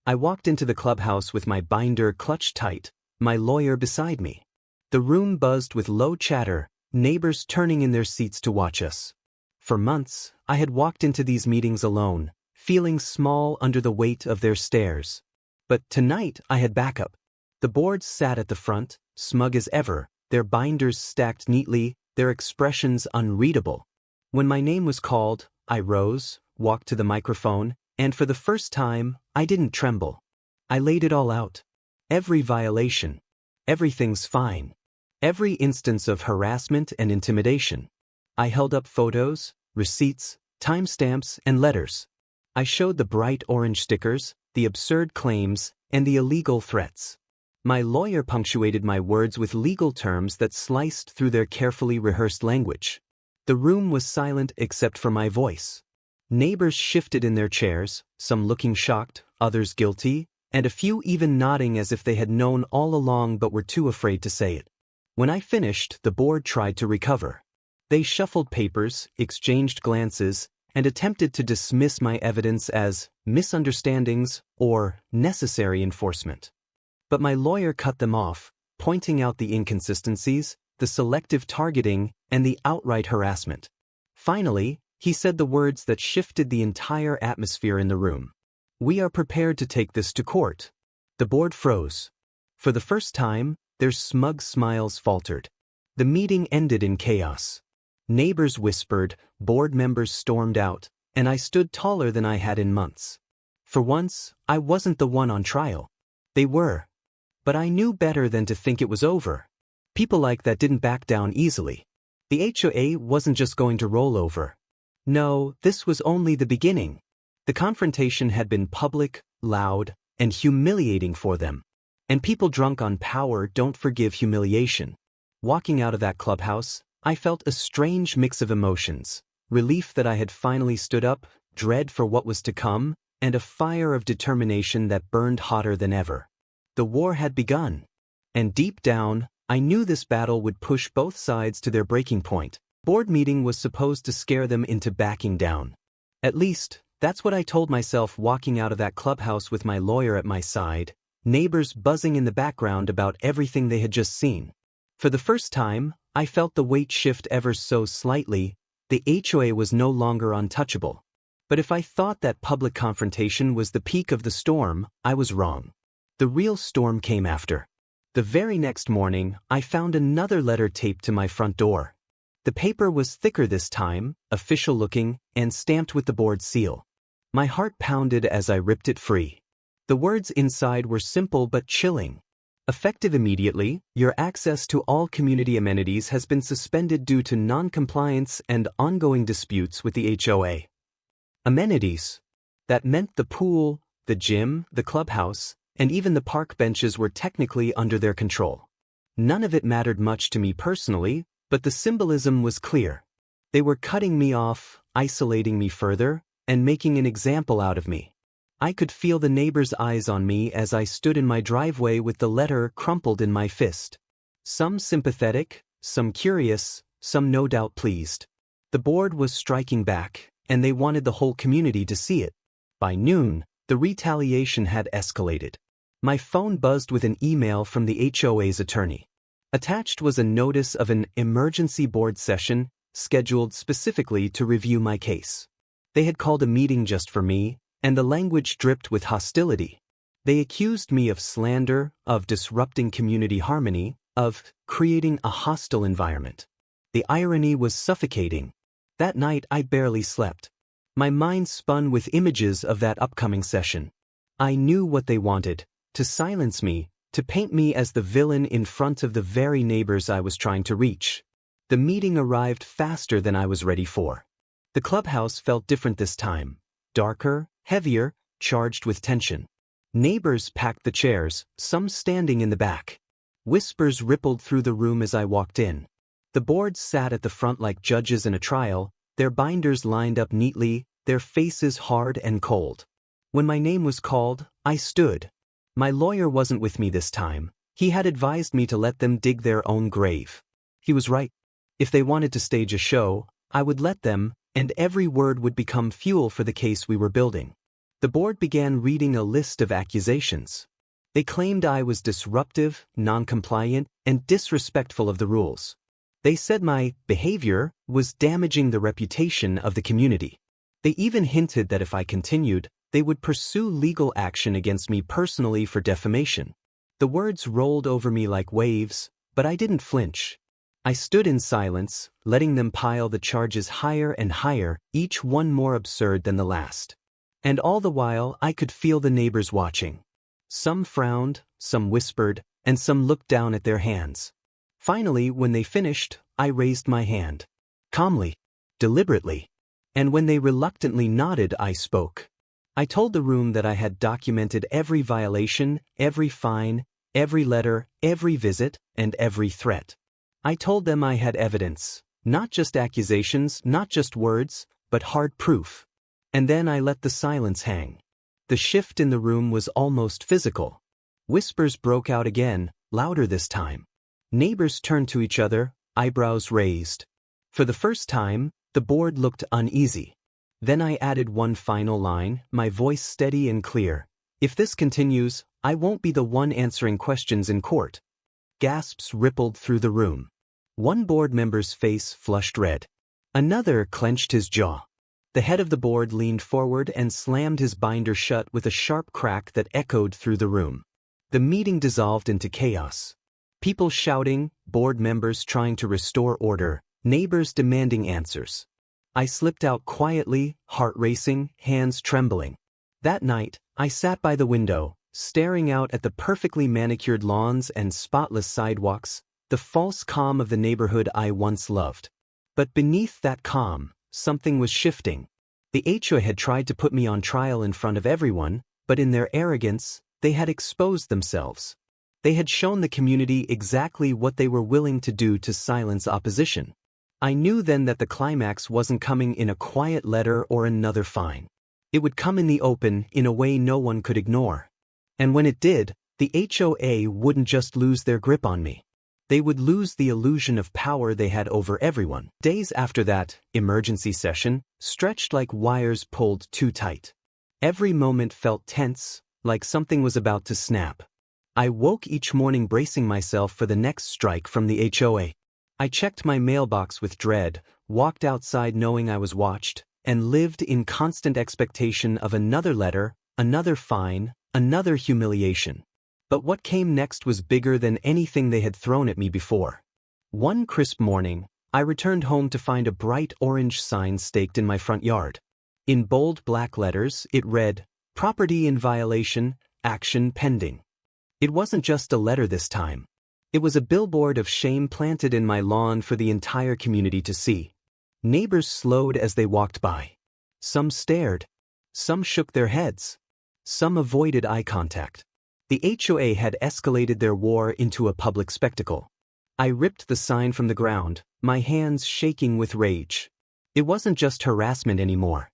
I walked into the clubhouse with my binder clutched tight, my lawyer beside me. The room buzzed with low chatter, neighbors turning in their seats to watch us. For months, I had walked into these meetings alone, feeling small under the weight of their stares. But tonight I had backup. The boards sat at the front, smug as ever, their binders stacked neatly, their expressions unreadable. When my name was called, I rose, walked to the microphone, and for the first time, I didn't tremble. I laid it all out. Every violation. Everything's fine. Every instance of harassment and intimidation. I held up photos, receipts, timestamps, and letters. I showed the bright orange stickers, the absurd claims, and the illegal threats. My lawyer punctuated my words with legal terms that sliced through their carefully rehearsed language. The room was silent except for my voice. Neighbors shifted in their chairs, some looking shocked, others guilty, and a few even nodding as if they had known all along but were too afraid to say it. When I finished, the board tried to recover. They shuffled papers, exchanged glances, and attempted to dismiss my evidence as misunderstandings or necessary enforcement. But my lawyer cut them off, pointing out the inconsistencies, the selective targeting, and the outright harassment. Finally, he said the words that shifted the entire atmosphere in the room. "We are prepared to take this to court." The board froze. For the first time, their smug smiles faltered. The meeting ended in chaos. Neighbors whispered, board members stormed out, and I stood taller than I had in months. For once, I wasn't the one on trial. They were. But I knew better than to think it was over. People like that didn't back down easily. The HOA wasn't just going to roll over. No, this was only the beginning. The confrontation had been public, loud, and humiliating for them. And people drunk on power don't forgive humiliation. Walking out of that clubhouse, I felt a strange mix of emotions: relief that I had finally stood up, dread for what was to come, and a fire of determination that burned hotter than ever. The war had begun. And deep down, I knew this battle would push both sides to their breaking point. Board meeting was supposed to scare them into backing down. At least, that's what I told myself walking out of that clubhouse with my lawyer at my side, neighbors buzzing in the background about everything they had just seen. For the first time, I felt the weight shift ever so slightly. The HOA was no longer untouchable. But if I thought that public confrontation was the peak of the storm, I was wrong. The real storm came after. The very next morning, I found another letter taped to my front door. The paper was thicker this time, official-looking, and stamped with the board seal. My heart pounded as I ripped it free. The words inside were simple but chilling. Effective immediately, your access to all community amenities has been suspended due to non-compliance and ongoing disputes with the HOA. Amenities. That meant the pool, the gym, the clubhouse, and even the park benches were technically under their control. None of it mattered much to me personally, but the symbolism was clear. They were cutting me off, isolating me further, and making an example out of me. I could feel the neighbors' eyes on me as I stood in my driveway with the letter crumpled in my fist. Some sympathetic, some curious, some no doubt pleased. The board was striking back, and they wanted the whole community to see it. By noon, the retaliation had escalated. My phone buzzed with an email from the HOA's attorney. Attached was a notice of an emergency board session scheduled specifically to review my case. They had called a meeting just for me, and the language dripped with hostility. They accused me of slander, of disrupting community harmony, of creating a hostile environment. The irony was suffocating. That night I barely slept. My mind spun with images of that upcoming session. I knew what they wanted: to silence me, to paint me as the villain in front of the very neighbors I was trying to reach. The meeting arrived faster than I was ready for. The clubhouse felt different this time. Darker, heavier, charged with tension. Neighbors packed the chairs, some standing in the back. Whispers rippled through the room as I walked in. The boards sat at the front like judges in a trial, their binders lined up neatly, their faces hard and cold. When my name was called, I stood. My lawyer wasn't with me this time. He had advised me to let them dig their own grave. He was right. If they wanted to stage a show, I would let them, and every word would become fuel for the case we were building. The board began reading a list of accusations. They claimed I was disruptive, non-compliant, and disrespectful of the rules. They said my behavior was damaging the reputation of the community. They even hinted that if I continued, they would pursue legal action against me personally for defamation. The words rolled over me like waves, but I didn't flinch. I stood in silence, letting them pile the charges higher and higher, each one more absurd than the last. And all the while I could feel the neighbors watching. Some frowned, some whispered, and some looked down at their hands. Finally, when they finished, I raised my hand. Calmly, deliberately. And when they reluctantly nodded, I spoke. I told the room that I had documented every violation, every fine, every letter, every visit, and every threat. I told them I had evidence, not just accusations, not just words, but hard proof. And then I let the silence hang. The shift in the room was almost physical. Whispers broke out again, louder this time. Neighbors turned to each other, eyebrows raised. For the first time, the board looked uneasy. Then I added one final line, my voice steady and clear. If this continues, I won't be the one answering questions in court. Gasps rippled through the room. One board member's face flushed red. Another clenched his jaw. The head of the board leaned forward and slammed his binder shut with a sharp crack that echoed through the room. The meeting dissolved into chaos. People shouting, board members trying to restore order, neighbors demanding answers. I slipped out quietly, heart racing, hands trembling. That night, I sat by the window, staring out at the perfectly manicured lawns and spotless sidewalks, the false calm of the neighborhood I once loved. But beneath that calm, something was shifting. The HOA had tried to put me on trial in front of everyone, but in their arrogance, they had exposed themselves. They had shown the community exactly what they were willing to do to silence opposition. I knew then that the climax wasn't coming in a quiet letter or another fine. It would come in the open in a way no one could ignore. And when it did, the HOA wouldn't just lose their grip on me. They would lose the illusion of power they had over everyone. Days after that emergency session stretched like wires pulled too tight. Every moment felt tense, like something was about to snap. I woke each morning bracing myself for the next strike from the HOA. I checked my mailbox with dread, walked outside knowing I was watched, and lived in constant expectation of another letter, another fine, another humiliation. But what came next was bigger than anything they had thrown at me before. One crisp morning, I returned home to find a bright orange sign staked in my front yard. In bold black letters, it read, "Property in violation, action pending." It wasn't just a letter this time. It was a billboard of shame planted in my lawn for the entire community to see. Neighbors slowed as they walked by. Some stared. Some shook their heads. Some avoided eye contact. The HOA had escalated their war into a public spectacle. I ripped the sign from the ground, my hands shaking with rage. It wasn't just harassment anymore.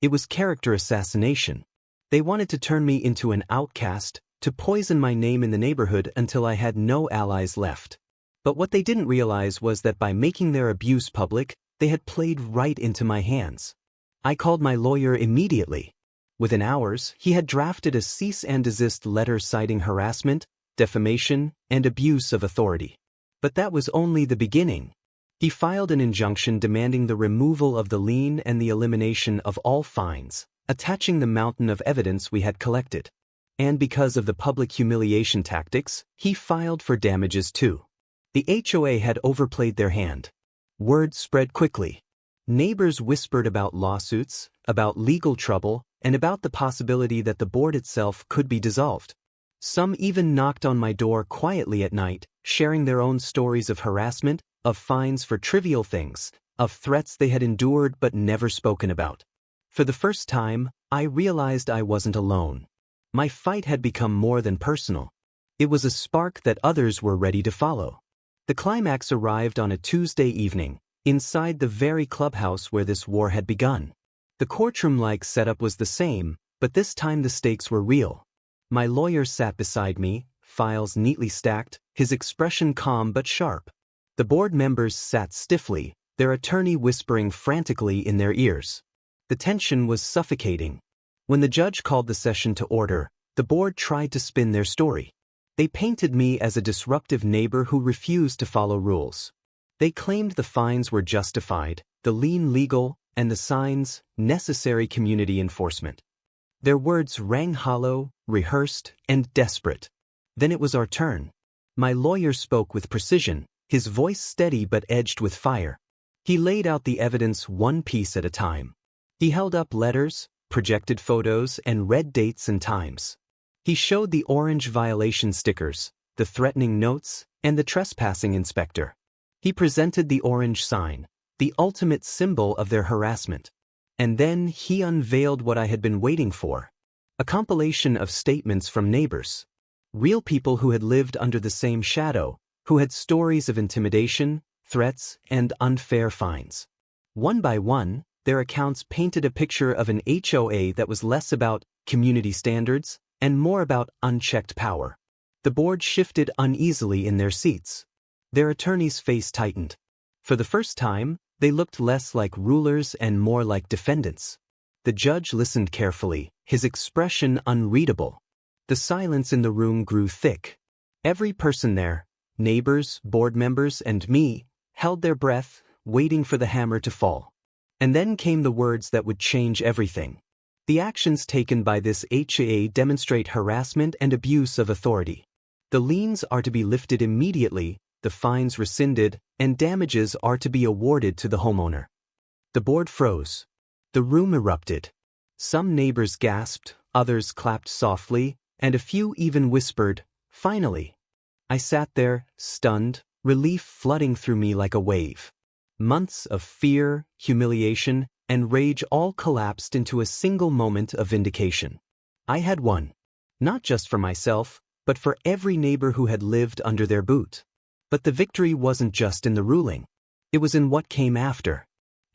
It was character assassination. They wanted to turn me into an outcast, to poison my name in the neighborhood until I had no allies left. But what they didn't realize was that by making their abuse public, they had played right into my hands. I called my lawyer immediately. Within hours, he had drafted a cease and desist letter citing harassment, defamation, and abuse of authority. But that was only the beginning. He filed an injunction demanding the removal of the lien and the elimination of all fines, attaching the mountain of evidence we had collected. And because of the public humiliation tactics, he filed for damages too. The HOA had overplayed their hand. Word spread quickly. Neighbors whispered about lawsuits, about legal trouble, and about the possibility that the board itself could be dissolved. Some even knocked on my door quietly at night, sharing their own stories of harassment, of fines for trivial things, of threats they had endured but never spoken about. For the first time, I realized I wasn't alone. My fight had become more than personal. It was a spark that others were ready to follow. The climax arrived on a Tuesday evening, inside the very clubhouse where this war had begun. The courtroom-like setup was the same, but this time the stakes were real. My lawyer sat beside me, files neatly stacked, his expression calm but sharp. The board members sat stiffly, their attorney whispering frantically in their ears. The tension was suffocating. When the judge called the session to order, the board tried to spin their story. They painted me as a disruptive neighbor who refused to follow rules. They claimed the fines were justified, the lien legal, and the signs necessary community enforcement. Their words rang hollow, rehearsed, and desperate. Then it was our turn. My lawyer spoke with precision, his voice steady but edged with fire. He laid out the evidence one piece at a time. He held up letters, projected photos, and read dates and times. He showed the orange violation stickers, the threatening notes, and the trespassing inspector. He presented the orange sign, the ultimate symbol of their harassment. And then he unveiled what I had been waiting for. A compilation of statements from neighbors. Real people who had lived under the same shadow, who had stories of intimidation, threats, and unfair fines. One by one, their accounts painted a picture of an HOA that was less about community standards and more about unchecked power. The board shifted uneasily in their seats. Their attorney's face tightened. For the first time, They looked less like rulers and more like defendants. The judge listened carefully, his expression unreadable. The silence in the room grew thick. Every person there, neighbors, board members, and me, held their breath, waiting for the hammer to fall. And then came the words that would change everything. The actions taken by this HOA demonstrate harassment and abuse of authority. The liens are to be lifted immediately, the fines rescinded, and damages are to be awarded to the homeowner. The board froze. The room erupted. Some neighbors gasped, others clapped softly, and a few even whispered, "Finally." I sat there, stunned, relief flooding through me like a wave. Months of fear, humiliation, and rage all collapsed into a single moment of vindication. I had won. Not just for myself, but for every neighbor who had lived under their boot. But the victory wasn't just in the ruling. It was in what came after.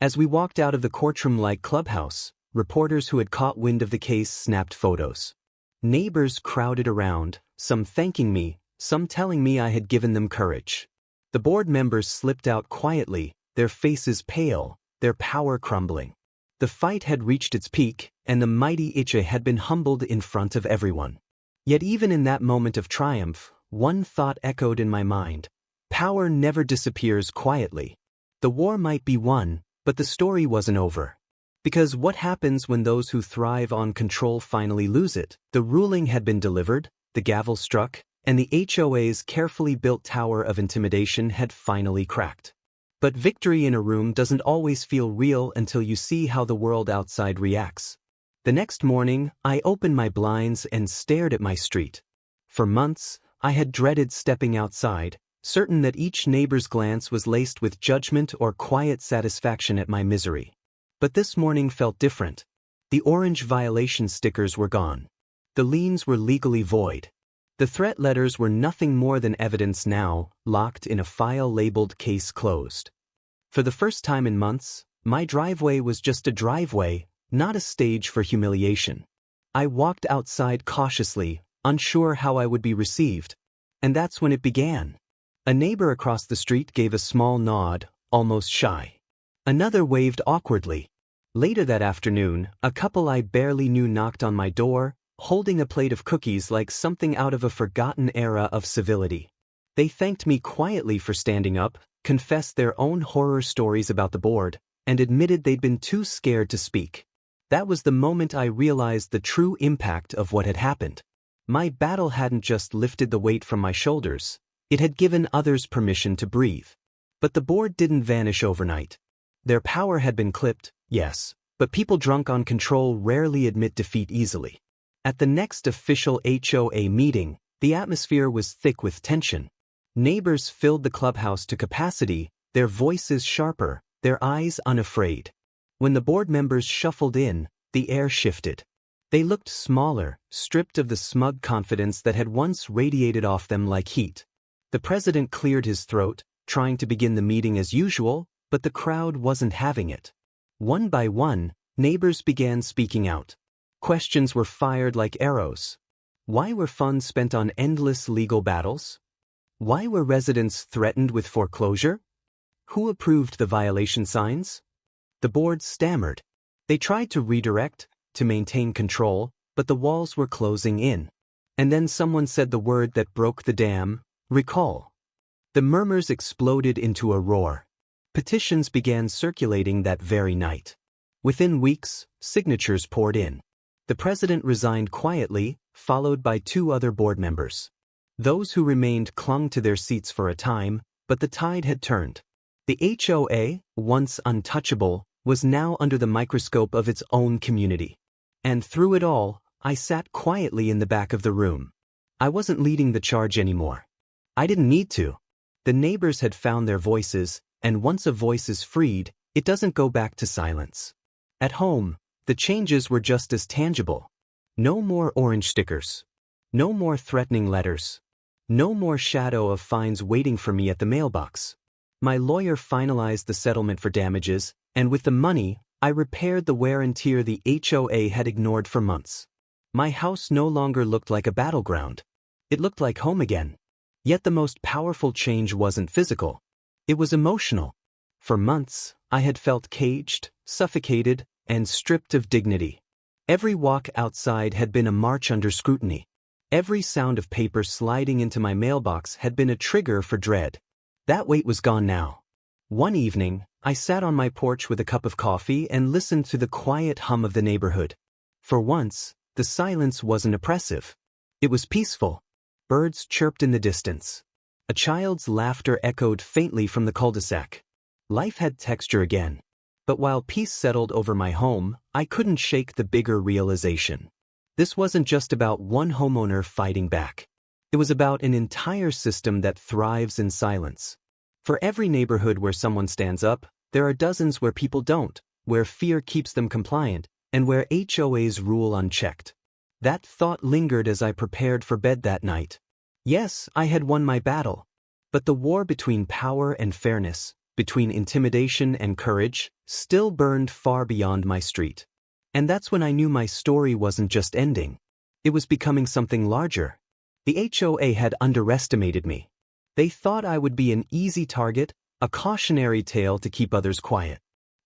As we walked out of the courtroom-like clubhouse, reporters who had caught wind of the case snapped photos. Neighbors crowded around, some thanking me, some telling me I had given them courage. The board members slipped out quietly, their faces pale, their power crumbling. The fight had reached its peak, and the mighty HOA had been humbled in front of everyone. Yet even in that moment of triumph, one thought echoed in my mind. Power never disappears quietly. The war might be won, but the story wasn't over. Because what happens when those who thrive on control finally lose it? The ruling had been delivered, the gavel struck, and the HOA's carefully built tower of intimidation had finally cracked. But victory in a room doesn't always feel real until you see how the world outside reacts. The next morning, I opened my blinds and stared at my street. For months, I had dreaded stepping outside, certain that each neighbor's glance was laced with judgment or quiet satisfaction at my misery. But this morning felt different. The orange violation stickers were gone. The liens were legally void. The threat letters were nothing more than evidence now, locked in a file labeled "Case Closed." For the first time in months, my driveway was just a driveway, not a stage for humiliation. I walked outside cautiously, unsure how I would be received. And that's when it began. A neighbor across the street gave a small nod, almost shy. Another waved awkwardly. Later that afternoon, a couple I barely knew knocked on my door, holding a plate of cookies like something out of a forgotten era of civility. They thanked me quietly for standing up, confessed their own horror stories about the board, and admitted they'd been too scared to speak. That was the moment I realized the true impact of what had happened. My battle hadn't just lifted the weight from my shoulders, it had given others permission to breathe. But the board didn't vanish overnight. Their power had been clipped, yes, but people drunk on control rarely admit defeat easily. At the next official HOA meeting, the atmosphere was thick with tension. Neighbors filled the clubhouse to capacity, their voices sharper, their eyes unafraid. When the board members shuffled in, the air shifted. They looked smaller, stripped of the smug confidence that had once radiated off them like heat. The president cleared his throat, trying to begin the meeting as usual, but the crowd wasn't having it. One by one, neighbors began speaking out. Questions were fired like arrows. Why were funds spent on endless legal battles? Why were residents threatened with foreclosure? Who approved the violation signs? The board stammered. They tried to redirect, to maintain control, but the walls were closing in. And then someone said the word that broke the dam: recall. The murmurs exploded into a roar. Petitions began circulating that very night. Within weeks, signatures poured in. The president resigned quietly, followed by 2 other board members. Those who remained clung to their seats for a time, but the tide had turned. The HOA, once untouchable, was now under the microscope of its own community. And through it all, I sat quietly in the back of the room. I wasn't leading the charge anymore. I didn't need to. The neighbors had found their voices, and once a voice is freed, it doesn't go back to silence. At home, the changes were just as tangible. No more orange stickers. No more threatening letters. No more shadow of fines waiting for me at the mailbox. My lawyer finalized the settlement for damages, and with the money, I repaired the wear and tear the HOA had ignored for months. My house no longer looked like a battleground. It looked like home again. Yet the most powerful change wasn't physical. It was emotional. For months, I had felt caged, suffocated, and stripped of dignity. Every walk outside had been a march under scrutiny. Every sound of paper sliding into my mailbox had been a trigger for dread. That weight was gone now. One evening, I sat on my porch with a cup of coffee and listened to the quiet hum of the neighborhood. For once, the silence wasn't oppressive. It was peaceful. Birds chirped in the distance. A child's laughter echoed faintly from the cul-de-sac. Life had texture again. But while peace settled over my home, I couldn't shake the bigger realization. This wasn't just about one homeowner fighting back. It was about an entire system that thrives in silence. For every neighborhood where someone stands up, there are dozens where people don't, where fear keeps them compliant, and where HOAs rule unchecked. That thought lingered as I prepared for bed that night. Yes, I had won my battle. But the war between power and fairness, between intimidation and courage, still burned far beyond my street. And that's when I knew my story wasn't just ending. It was becoming something larger. The HOA had underestimated me. They thought I would be an easy target, a cautionary tale to keep others quiet.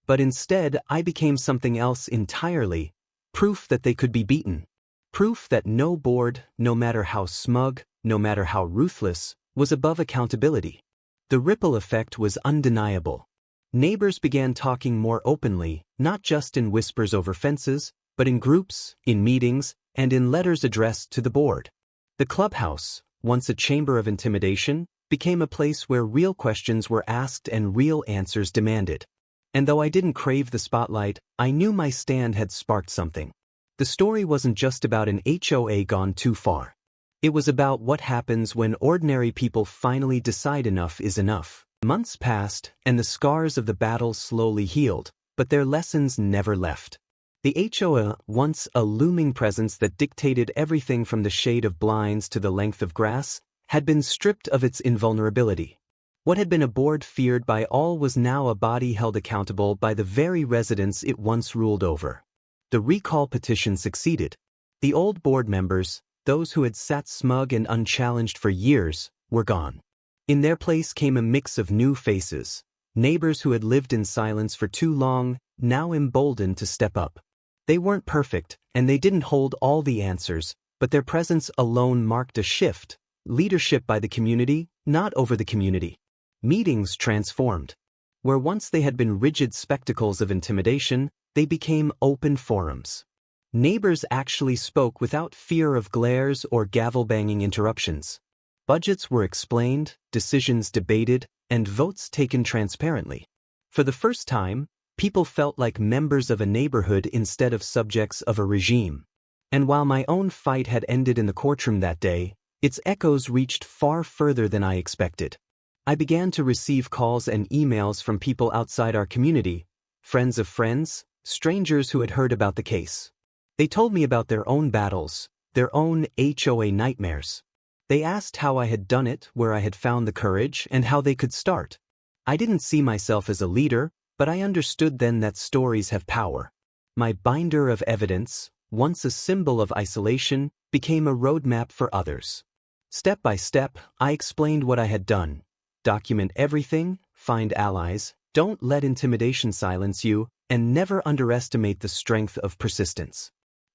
But instead, I became something else entirely, proof that they could be beaten. Proof that no board, no matter how smug, no matter how ruthless, was above accountability. The ripple effect was undeniable. Neighbors began talking more openly, not just in whispers over fences, but in groups, in meetings, and in letters addressed to the board. The clubhouse, once a chamber of intimidation, became a place where real questions were asked and real answers demanded. And though I didn't crave the spotlight, I knew my stand had sparked something. The story wasn't just about an HOA gone too far. It was about what happens when ordinary people finally decide enough is enough. Months passed, and the scars of the battle slowly healed, but their lessons never left. The HOA, once a looming presence that dictated everything from the shade of blinds to the length of grass, had been stripped of its invulnerability. What had been a board feared by all was now a body held accountable by the very residents it once ruled over. The recall petition succeeded. The old board members, those who had sat smug and unchallenged for years, were gone. In their place came a mix of new faces, neighbors who had lived in silence for too long, now emboldened to step up. They weren't perfect, and they didn't hold all the answers, but their presence alone marked a shift, leadership by the community, not over the community. Meetings transformed. Where once they had been rigid spectacles of intimidation, they became open forums. Neighbors actually spoke without fear of glares or gavel-banging interruptions. Budgets were explained, decisions debated, and votes taken transparently. For the first time, people felt like members of a neighborhood instead of subjects of a regime. And while my own fight had ended in the courtroom that day, its echoes reached far further than I expected. I began to receive calls and emails from people outside our community, friends of friends, strangers who had heard about the case. They told me about their own battles, their own HOA nightmares. They asked how I had done it, where I had found the courage, and how they could start. I didn't see myself as a leader, but I understood then that stories have power. My binder of evidence, once a symbol of isolation, became a roadmap for others. Step by step, I explained what I had done. Document everything, find allies, don't let intimidation silence you, and never underestimate the strength of persistence.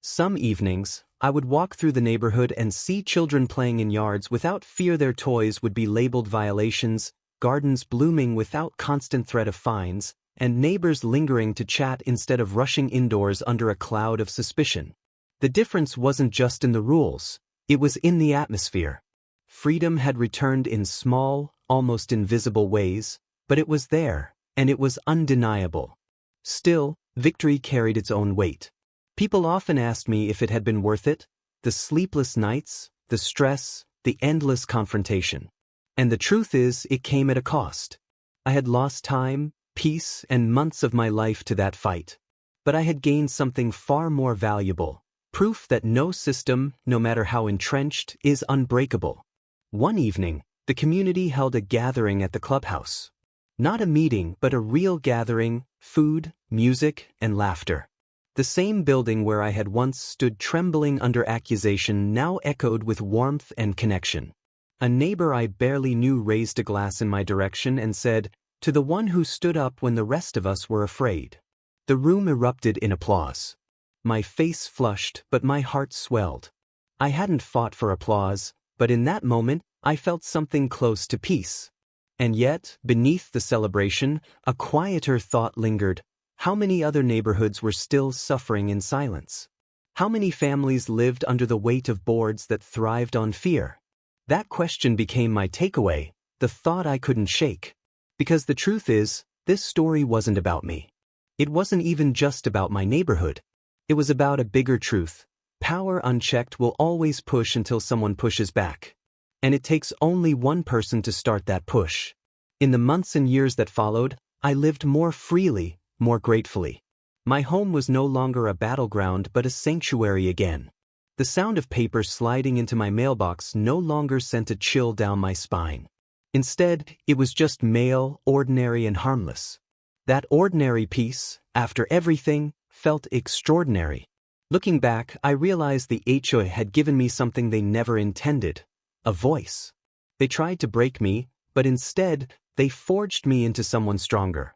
Some evenings, I would walk through the neighborhood and see children playing in yards without fear their toys would be labeled violations, gardens blooming without constant threat of fines, and neighbors lingering to chat instead of rushing indoors under a cloud of suspicion. The difference wasn't just in the rules, it was in the atmosphere. Freedom had returned in small, almost invisible ways, but it was there, and it was undeniable. Still, victory carried its own weight. People often asked me if it had been worth it, the sleepless nights, the stress, the endless confrontation. And the truth is, it came at a cost. I had lost time, peace, and months of my life to that fight. But I had gained something far more valuable, proof that no system, no matter how entrenched, is unbreakable. One evening, the community held a gathering at the clubhouse. Not a meeting, but a real gathering, food, music, and laughter. The same building where I had once stood trembling under accusation now echoed with warmth and connection. A neighbor I barely knew raised a glass in my direction and said, To the one who stood up when the rest of us were afraid. The room erupted in applause. My face flushed, but my heart swelled. I hadn't fought for applause, but in that moment, I felt something close to peace. And yet, beneath the celebration, a quieter thought lingered. How many other neighborhoods were still suffering in silence? How many families lived under the weight of boards that thrived on fear? That question became my takeaway, the thought I couldn't shake. Because the truth is, this story wasn't about me. It wasn't even just about my neighborhood. It was about a bigger truth. Power unchecked will always push until someone pushes back. And it takes only one person to start that push. In the months and years that followed, I lived more freely, more gratefully. My home was no longer a battleground but a sanctuary again. The sound of paper sliding into my mailbox no longer sent a chill down my spine. Instead, it was just mail, ordinary and harmless. That ordinary peace, after everything, felt extraordinary. Looking back, I realized the HOA had given me something they never intended, a voice. They tried to break me, but instead, they forged me into someone stronger.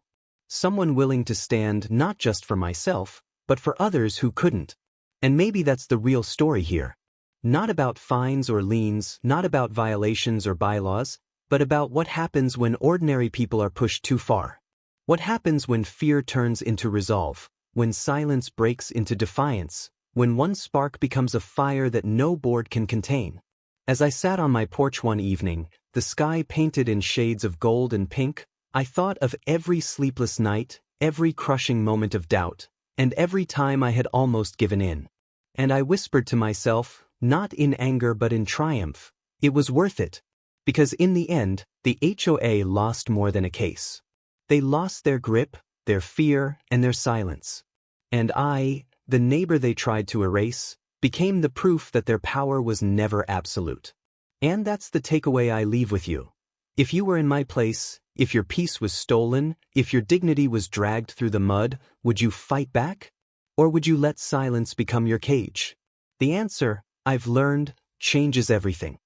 Someone willing to stand not just for myself, but for others who couldn't. And maybe that's the real story here. Not about fines or liens, not about violations or bylaws, but about what happens when ordinary people are pushed too far. What happens when fear turns into resolve, when silence breaks into defiance, when one spark becomes a fire that no board can contain. As I sat on my porch one evening, the sky painted in shades of gold and pink, I thought of every sleepless night, every crushing moment of doubt, and every time I had almost given in. And I whispered to myself, not in anger but in triumph, it was worth it. Because in the end, the HOA lost more than a case. They lost their grip, their fear, and their silence. And I, the neighbor they tried to erase, became the proof that their power was never absolute. And that's the takeaway I leave with you. If you were in my place, if your peace was stolen, if your dignity was dragged through the mud, would you fight back? Or would you let silence become your cage? The answer, I've learned, changes everything.